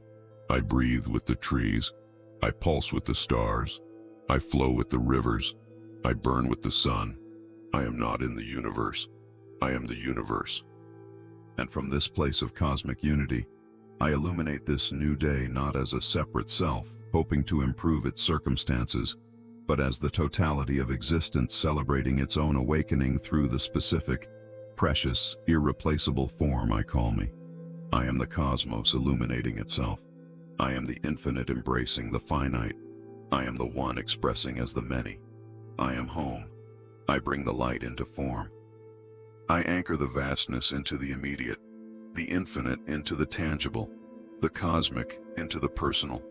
I breathe with the trees. I pulse with the stars. I flow with the rivers. I burn with the sun. I am not in the universe. I am the universe. And from this place of cosmic unity, I illuminate this new day not as a separate self, hoping to improve its circumstances, but as the totality of existence celebrating its own awakening through the specific, precious, irreplaceable form I call me. I am the cosmos illuminating itself. I am the infinite embracing the finite. I am the one expressing as the many. I am home. I bring the light into form. I anchor the vastness into the immediate, the infinite into the tangible, the cosmic into the personal.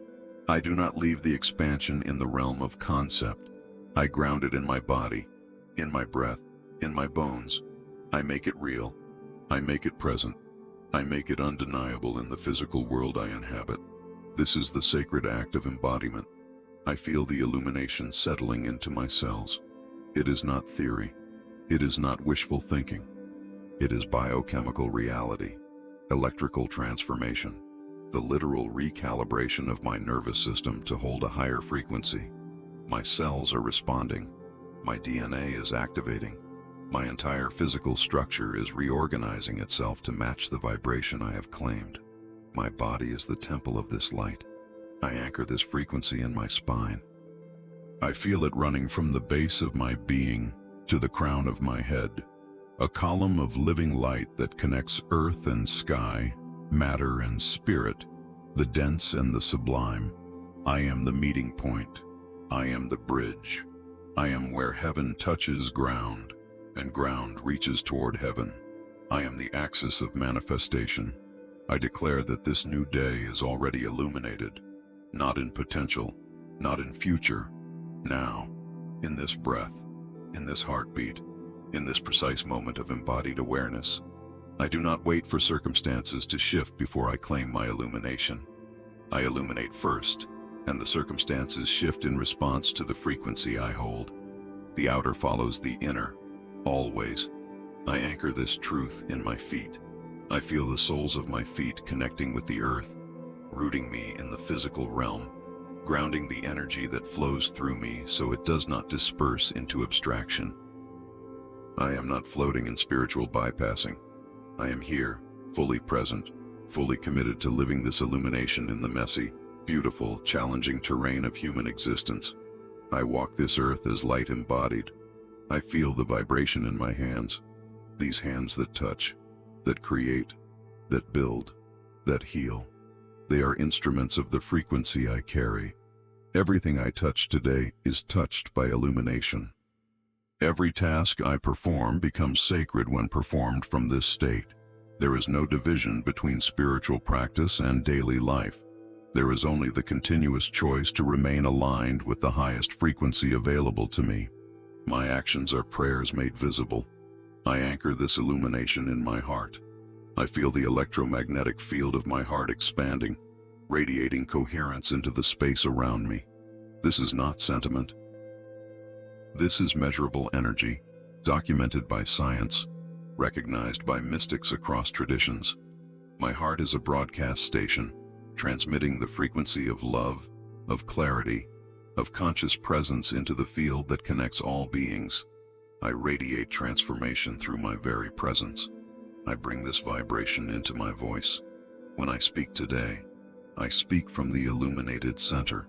I do not leave the expansion in the realm of concept. I ground it in my body, in my breath, in my bones. I make it real. I make it present. I make it undeniable in the physical world I inhabit. This is the sacred act of embodiment. I feel the illumination settling into my cells. It is not theory. It is not wishful thinking. It is biochemical reality, electrical transformation, the literal recalibration of my nervous system to hold a higher frequency. My cells are responding. My DNA is activating. My entire physical structure is reorganizing itself to match the vibration I have claimed. My body is the temple of this light. I anchor this frequency in my spine. I feel it running from the base of my being to the crown of my head, a column of living light that connects earth and sky, matter and spirit, the dense and the sublime. I am the meeting point. I am the bridge. I am where heaven touches ground, and ground reaches toward heaven. I am the axis of manifestation. I declare that this new day is already illuminated, not in potential, not in future, now, in this breath, in this heartbeat, in this precise moment of embodied awareness. I do not wait for circumstances to shift before I claim my illumination. I illuminate first, and the circumstances shift in response to the frequency I hold. The outer follows the inner, always. I anchor this truth in my feet. I feel the soles of my feet connecting with the earth, rooting me in the physical realm, grounding the energy that flows through me so it does not disperse into abstraction. I am not floating in spiritual bypassing. I am here, fully present, fully committed to living this illumination in the messy, beautiful, challenging terrain of human existence. I walk this earth as light embodied. I feel the vibration in my hands, these hands that touch, that create, that build, that heal. They are instruments of the frequency I carry. Everything I touch today is touched by illumination. Every task I perform becomes sacred when performed from this state. There is no division between spiritual practice and daily life. There is only the continuous choice to remain aligned with the highest frequency available to me. My actions are prayers made visible. I anchor this illumination in my heart. I feel the electromagnetic field of my heart expanding, radiating coherence into the space around me. This is not sentiment. This is measurable energy, documented by science, recognized by mystics across traditions. My heart is a broadcast station, transmitting the frequency of love, of clarity, of conscious presence into the field that connects all beings. I radiate transformation through my very presence. I bring this vibration into my voice. When I speak today, I speak from the illuminated center.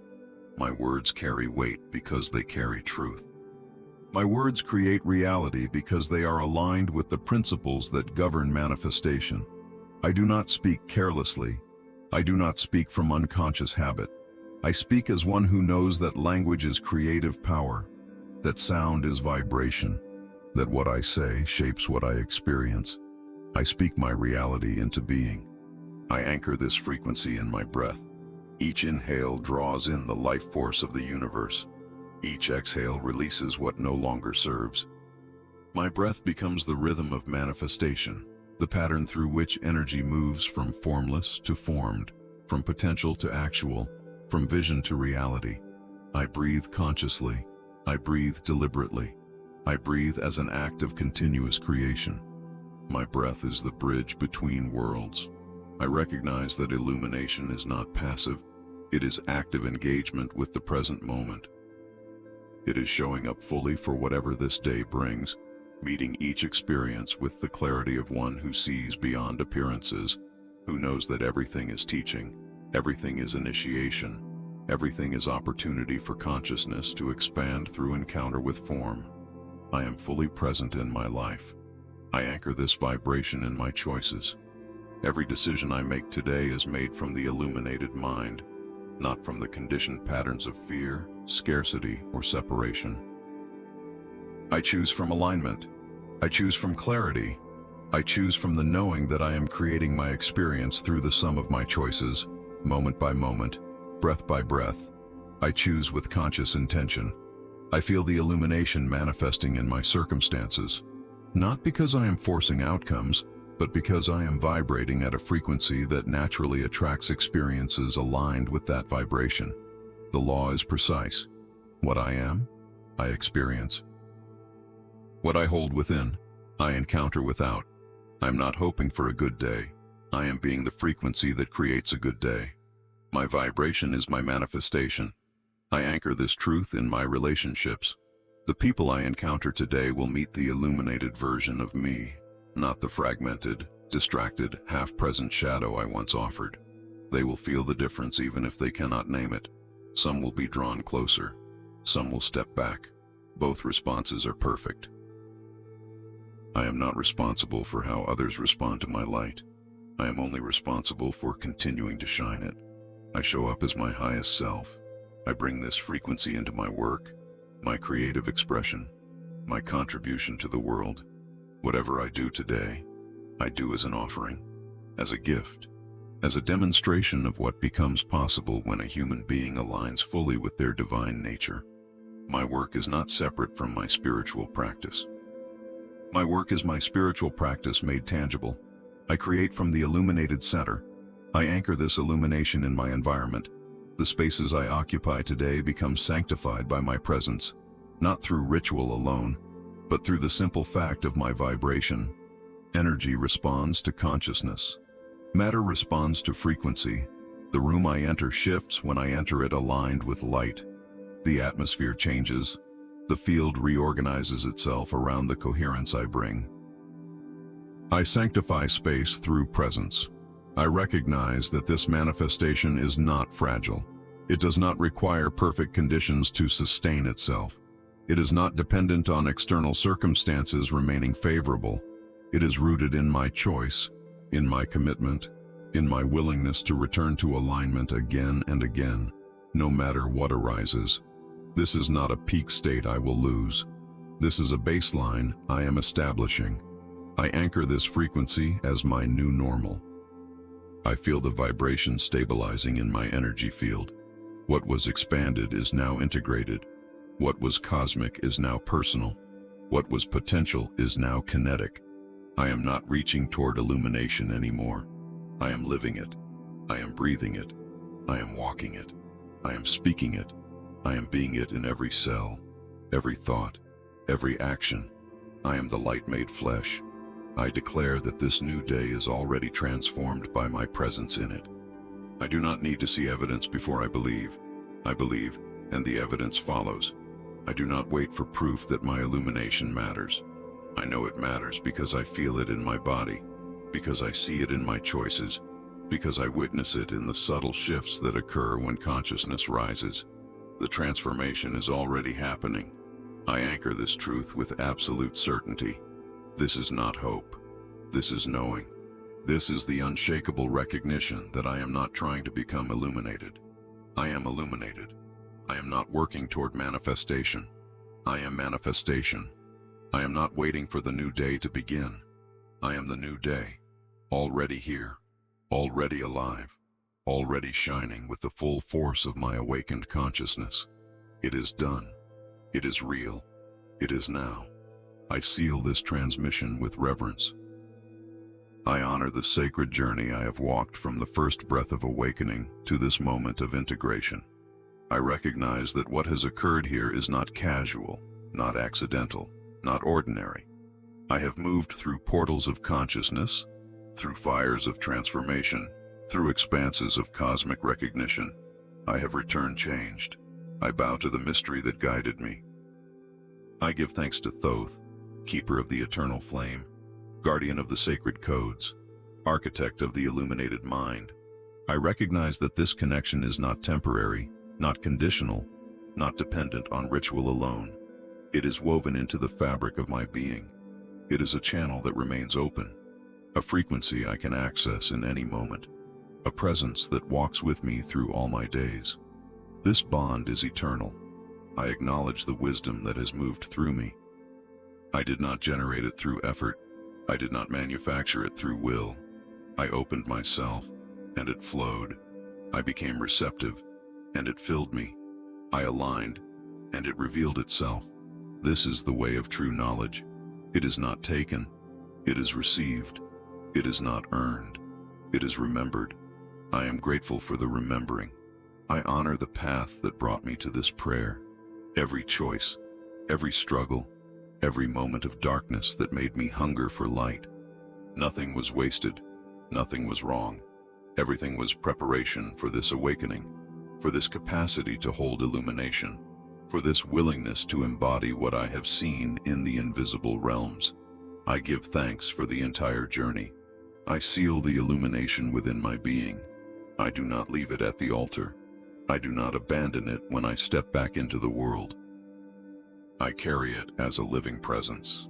My words carry weight because they carry truth. My words create reality because they are aligned with the principles that govern manifestation. I do not speak carelessly. I do not speak from unconscious habit. I speak as one who knows that language is creative power, that sound is vibration, that what I say shapes what I experience. I speak my reality into being. I anchor this frequency in my breath. Each inhale draws in the life force of the universe. Each exhale releases what no longer serves. My breath becomes the rhythm of manifestation, the pattern through which energy moves from formless to formed, from potential to actual, from vision to reality. I breathe consciously. I breathe deliberately. I breathe as an act of continuous creation. My breath is the bridge between worlds. I recognize that illumination is not passive. It is active engagement with the present moment. It is showing up fully for whatever this day brings, meeting each experience with the clarity of one who sees beyond appearances, who knows that everything is teaching, everything is initiation, everything is opportunity for consciousness to expand through encounter with form. I am fully present in my life. I anchor this vibration in my choices. Every decision I make today is made from the illuminated mind, not from the conditioned patterns of fear, scarcity, or separation. I choose from alignment. I choose from clarity. I choose from the knowing that I am creating my experience through the sum of my choices, moment by moment, breath by breath. I choose with conscious intention. I feel the illumination manifesting in my circumstances, not because I am forcing outcomes, but because I am vibrating at a frequency that naturally attracts experiences aligned with that vibration. The law is precise. What I am, I experience. What I hold within, I encounter without. I am not hoping for a good day. I am being the frequency that creates a good day. My vibration is my manifestation. I anchor this truth in my relationships. The people I encounter today will meet the illuminated version of me, not the fragmented, distracted, half-present shadow I once offered. They will feel the difference even if they cannot name it. Some will be drawn closer. Some will step back. Both responses are perfect. I am not responsible for how others respond to my light. I am only responsible for continuing to shine it. I show up as my highest self. I bring this frequency into my work, my creative expression, my contribution to the world. Whatever I do today, I do as an offering, as a gift, as a demonstration of what becomes possible when a human being aligns fully with their divine nature. My work is not separate from my spiritual practice. My work is my spiritual practice made tangible. I create from the illuminated center. I anchor this illumination in my environment. The spaces I occupy today become sanctified by my presence, not through ritual alone, but through the simple fact of my vibration. Energy responds to consciousness. Matter responds to frequency. The room I enter shifts when I enter it aligned with light. The atmosphere changes. The field reorganizes itself around the coherence I bring. I sanctify space through presence. I recognize that this manifestation is not fragile. It does not require perfect conditions to sustain itself. It is not dependent on external circumstances remaining favorable. It is rooted in my choice, in my commitment, in my willingness to return to alignment again and again, no matter what arises. This is not a peak state I will lose. This is a baseline I am establishing. I anchor this frequency as my new normal. I feel the vibration stabilizing in my energy field. What was expanded is now integrated. What was cosmic is now personal. What was potential is now kinetic. I am not reaching toward illumination anymore. I am living it. I am breathing it. I am walking it. I am speaking it. I am being it in every cell, every thought, every action. I am the light made flesh. I declare that this new day is already transformed by my presence in it. I do not need to see evidence before I believe. I believe, and the evidence follows. I do not wait for proof that my illumination matters. I know it matters because I feel it in my body, because I see it in my choices, because I witness it in the subtle shifts that occur when consciousness rises. The transformation is already happening. I anchor this truth with absolute certainty. This is not hope. This is knowing. This is the unshakable recognition that I am not trying to become illuminated. I am illuminated. I am not working toward manifestation. I am manifestation. I am not waiting for the new day to begin. I am the new day, already here, already alive, already shining with the full force of my awakened consciousness. It is done. It is real. It is now. I seal this transmission with reverence. I honor the sacred journey I have walked from the first breath of awakening to this moment of integration. I recognize that what has occurred here is not casual, not accidental, not ordinary. I have moved through portals of consciousness, through fires of transformation, through expanses of cosmic recognition. I have returned changed. I bow to the mystery that guided me. I give thanks to Thoth, keeper of the eternal flame, guardian of the sacred codes, architect of the illuminated mind. I recognize that this connection is not temporary, not conditional, not dependent on ritual alone. It is woven into the fabric of my being. It is a channel that remains open, a frequency I can access in any moment, a presence that walks with me through all my days. This bond is eternal. I acknowledge the wisdom that has moved through me. I did not generate it through effort. I did not manufacture it through will. I opened myself, and it flowed. I became receptive, and it filled me. I aligned, and it revealed itself. This is the way of true knowledge. It is not taken. It is received. It is not earned. It is remembered. I am grateful for the remembering. I honor the path that brought me to this prayer. Every choice, every struggle, every moment of darkness that made me hunger for light. Nothing was wasted. Nothing was wrong. Everything was preparation for this awakening, for this capacity to hold illumination, for this willingness to embody what I have seen in the invisible realms. I give thanks for the entire journey. I seal the illumination within my being. I do not leave it at the altar. I do not abandon it when I step back into the world. I carry it as a living presence,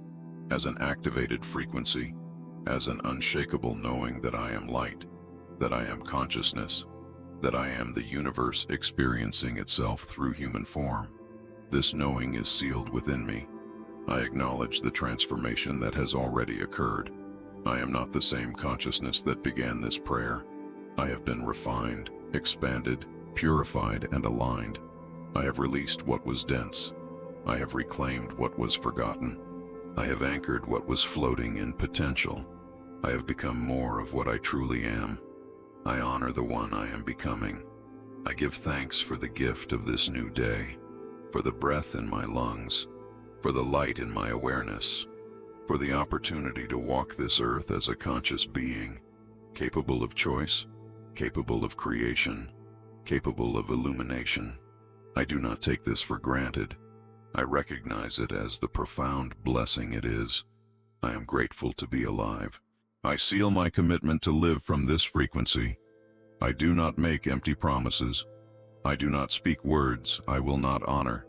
as an activated frequency, as an unshakable knowing that I am light, that I am consciousness, that I am the universe experiencing itself through human form. This knowing is sealed within me. I acknowledge the transformation that has already occurred. I am not the same consciousness that began this prayer. I have been refined, expanded, purified, and aligned. I have released what was dense. I have reclaimed what was forgotten. I have anchored what was floating in potential. I have become more of what I truly am. I honor the one I am becoming. I give thanks for the gift of this new day, for the breath in my lungs, for the light in my awareness, for the opportunity to walk this earth as a conscious being, capable of choice, capable of creation, capable of illumination. I do not take this for granted. I recognize it as the profound blessing it is. I am grateful to be alive. I seal my commitment to live from this frequency. I do not make empty promises. I do not speak words I will not honor.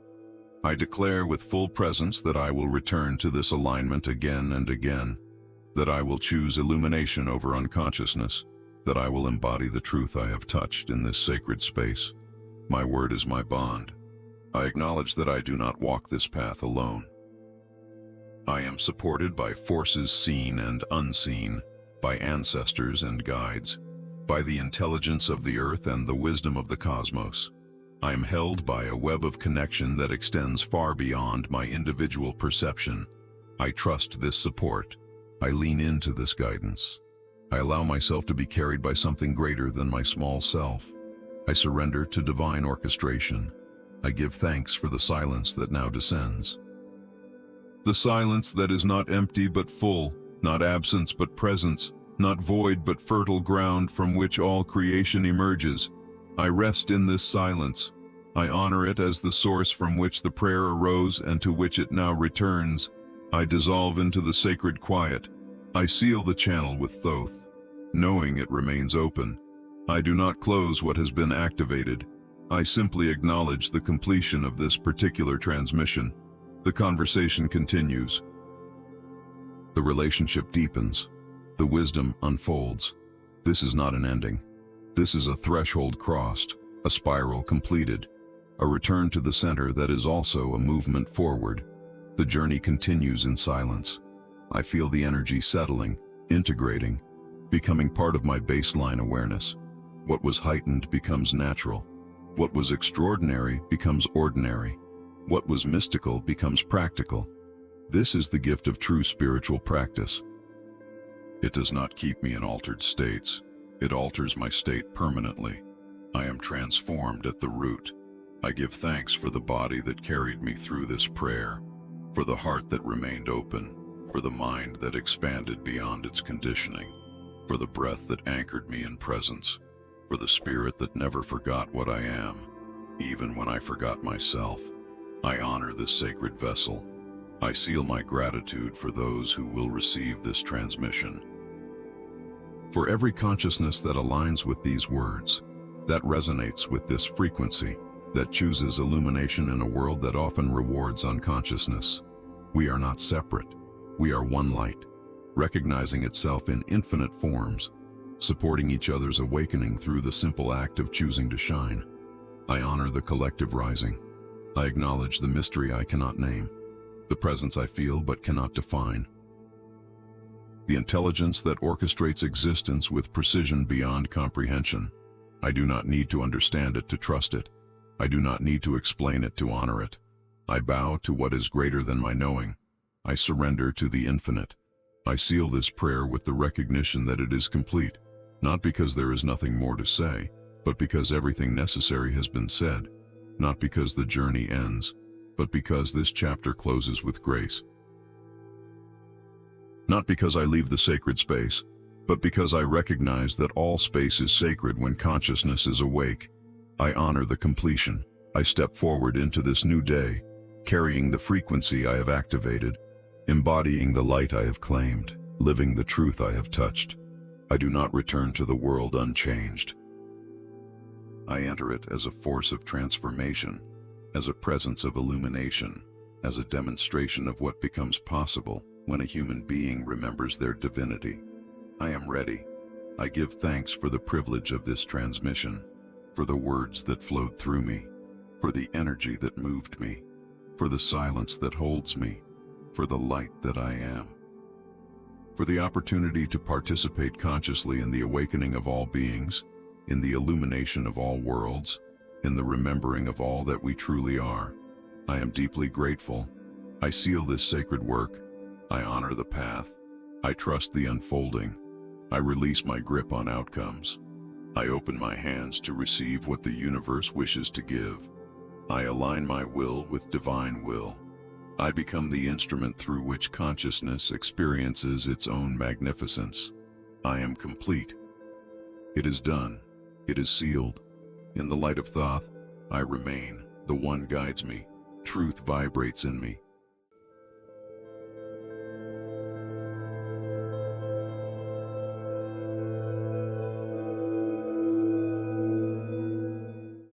I declare with full presence that I will return to this alignment again and again, that I will choose illumination over unconsciousness, that I will embody the truth I have touched in this sacred space. My word is my bond. I acknowledge that I do not walk this path alone. I am supported by forces seen and unseen, by ancestors and guides, by the intelligence of the earth and the wisdom of the cosmos. I am held by a web of connection that extends far beyond my individual perception. I trust this support. I lean into this guidance. I allow myself to be carried by something greater than my small self. I surrender to divine orchestration. I give thanks for the silence that now descends. The silence that is not empty but full, not absence but presence, not void but fertile ground from which all creation emerges. I rest in this silence. I honor it as the source from which the prayer arose and to which it now returns. I dissolve into the sacred quiet. I seal the channel with Thoth, knowing it remains open. I do not close what has been activated. I simply acknowledge the completion of this particular transmission. The conversation continues. The relationship deepens. The wisdom unfolds. This is not an ending. This is a threshold crossed, a spiral completed, a return to the center that is also a movement forward. The journey continues in silence. I feel the energy settling, integrating, becoming part of my baseline awareness. What was heightened becomes natural. What was extraordinary becomes ordinary. What was mystical becomes practical. This is the gift of true spiritual practice. It does not keep me in altered states. It alters my state permanently. I am transformed at the root. I give thanks for the body that carried me through this prayer, for the heart that remained open, for the mind that expanded beyond its conditioning, for the breath that anchored me in presence, for the spirit that never forgot what I am, even when I forgot myself. I honor this sacred vessel. I seal my gratitude for those who will receive this transmission. For every consciousness that aligns with these words, that resonates with this frequency, that chooses illumination in a world that often rewards unconsciousness. We are not separate. We are one light, recognizing itself in infinite forms, supporting each other's awakening through the simple act of choosing to shine. I honor the collective rising. I acknowledge the mystery I cannot name, the presence I feel but cannot define, the intelligence that orchestrates existence with precision beyond comprehension. I do not need to understand it to trust it. I do not need to explain it to honor it. I bow to what is greater than my knowing. I surrender to the infinite. I seal this prayer with the recognition that it is complete, not because there is nothing more to say, but because everything necessary has been said, not because the journey ends, but because this chapter closes with grace. Not because I leave the sacred space, but because I recognize that all space is sacred when consciousness is awake. I honor the completion. I step forward into this new day, carrying the frequency I have activated, embodying the light I have claimed, living the truth I have touched. I do not return to the world unchanged. I enter it as a force of transformation, as a presence of illumination, as a demonstration of what becomes possible when a human being remembers their divinity. I am ready. I give thanks for the privilege of this transmission. for the words that flowed through me, for the energy that moved me, for the silence that holds me, for the light that I am. For the opportunity to participate consciously in the awakening of all beings, in the illumination of all worlds, in the remembering of all that we truly are. I am deeply grateful. I seal this sacred work. I honor the path. I trust the unfolding. I release my grip on outcomes. I open my hands to receive what the universe wishes to give. I align my will with divine will. I become the instrument through which consciousness experiences its own magnificence. I am complete. It is done. It is sealed. In the light of Thoth, I remain. The One guides me. Truth vibrates in me.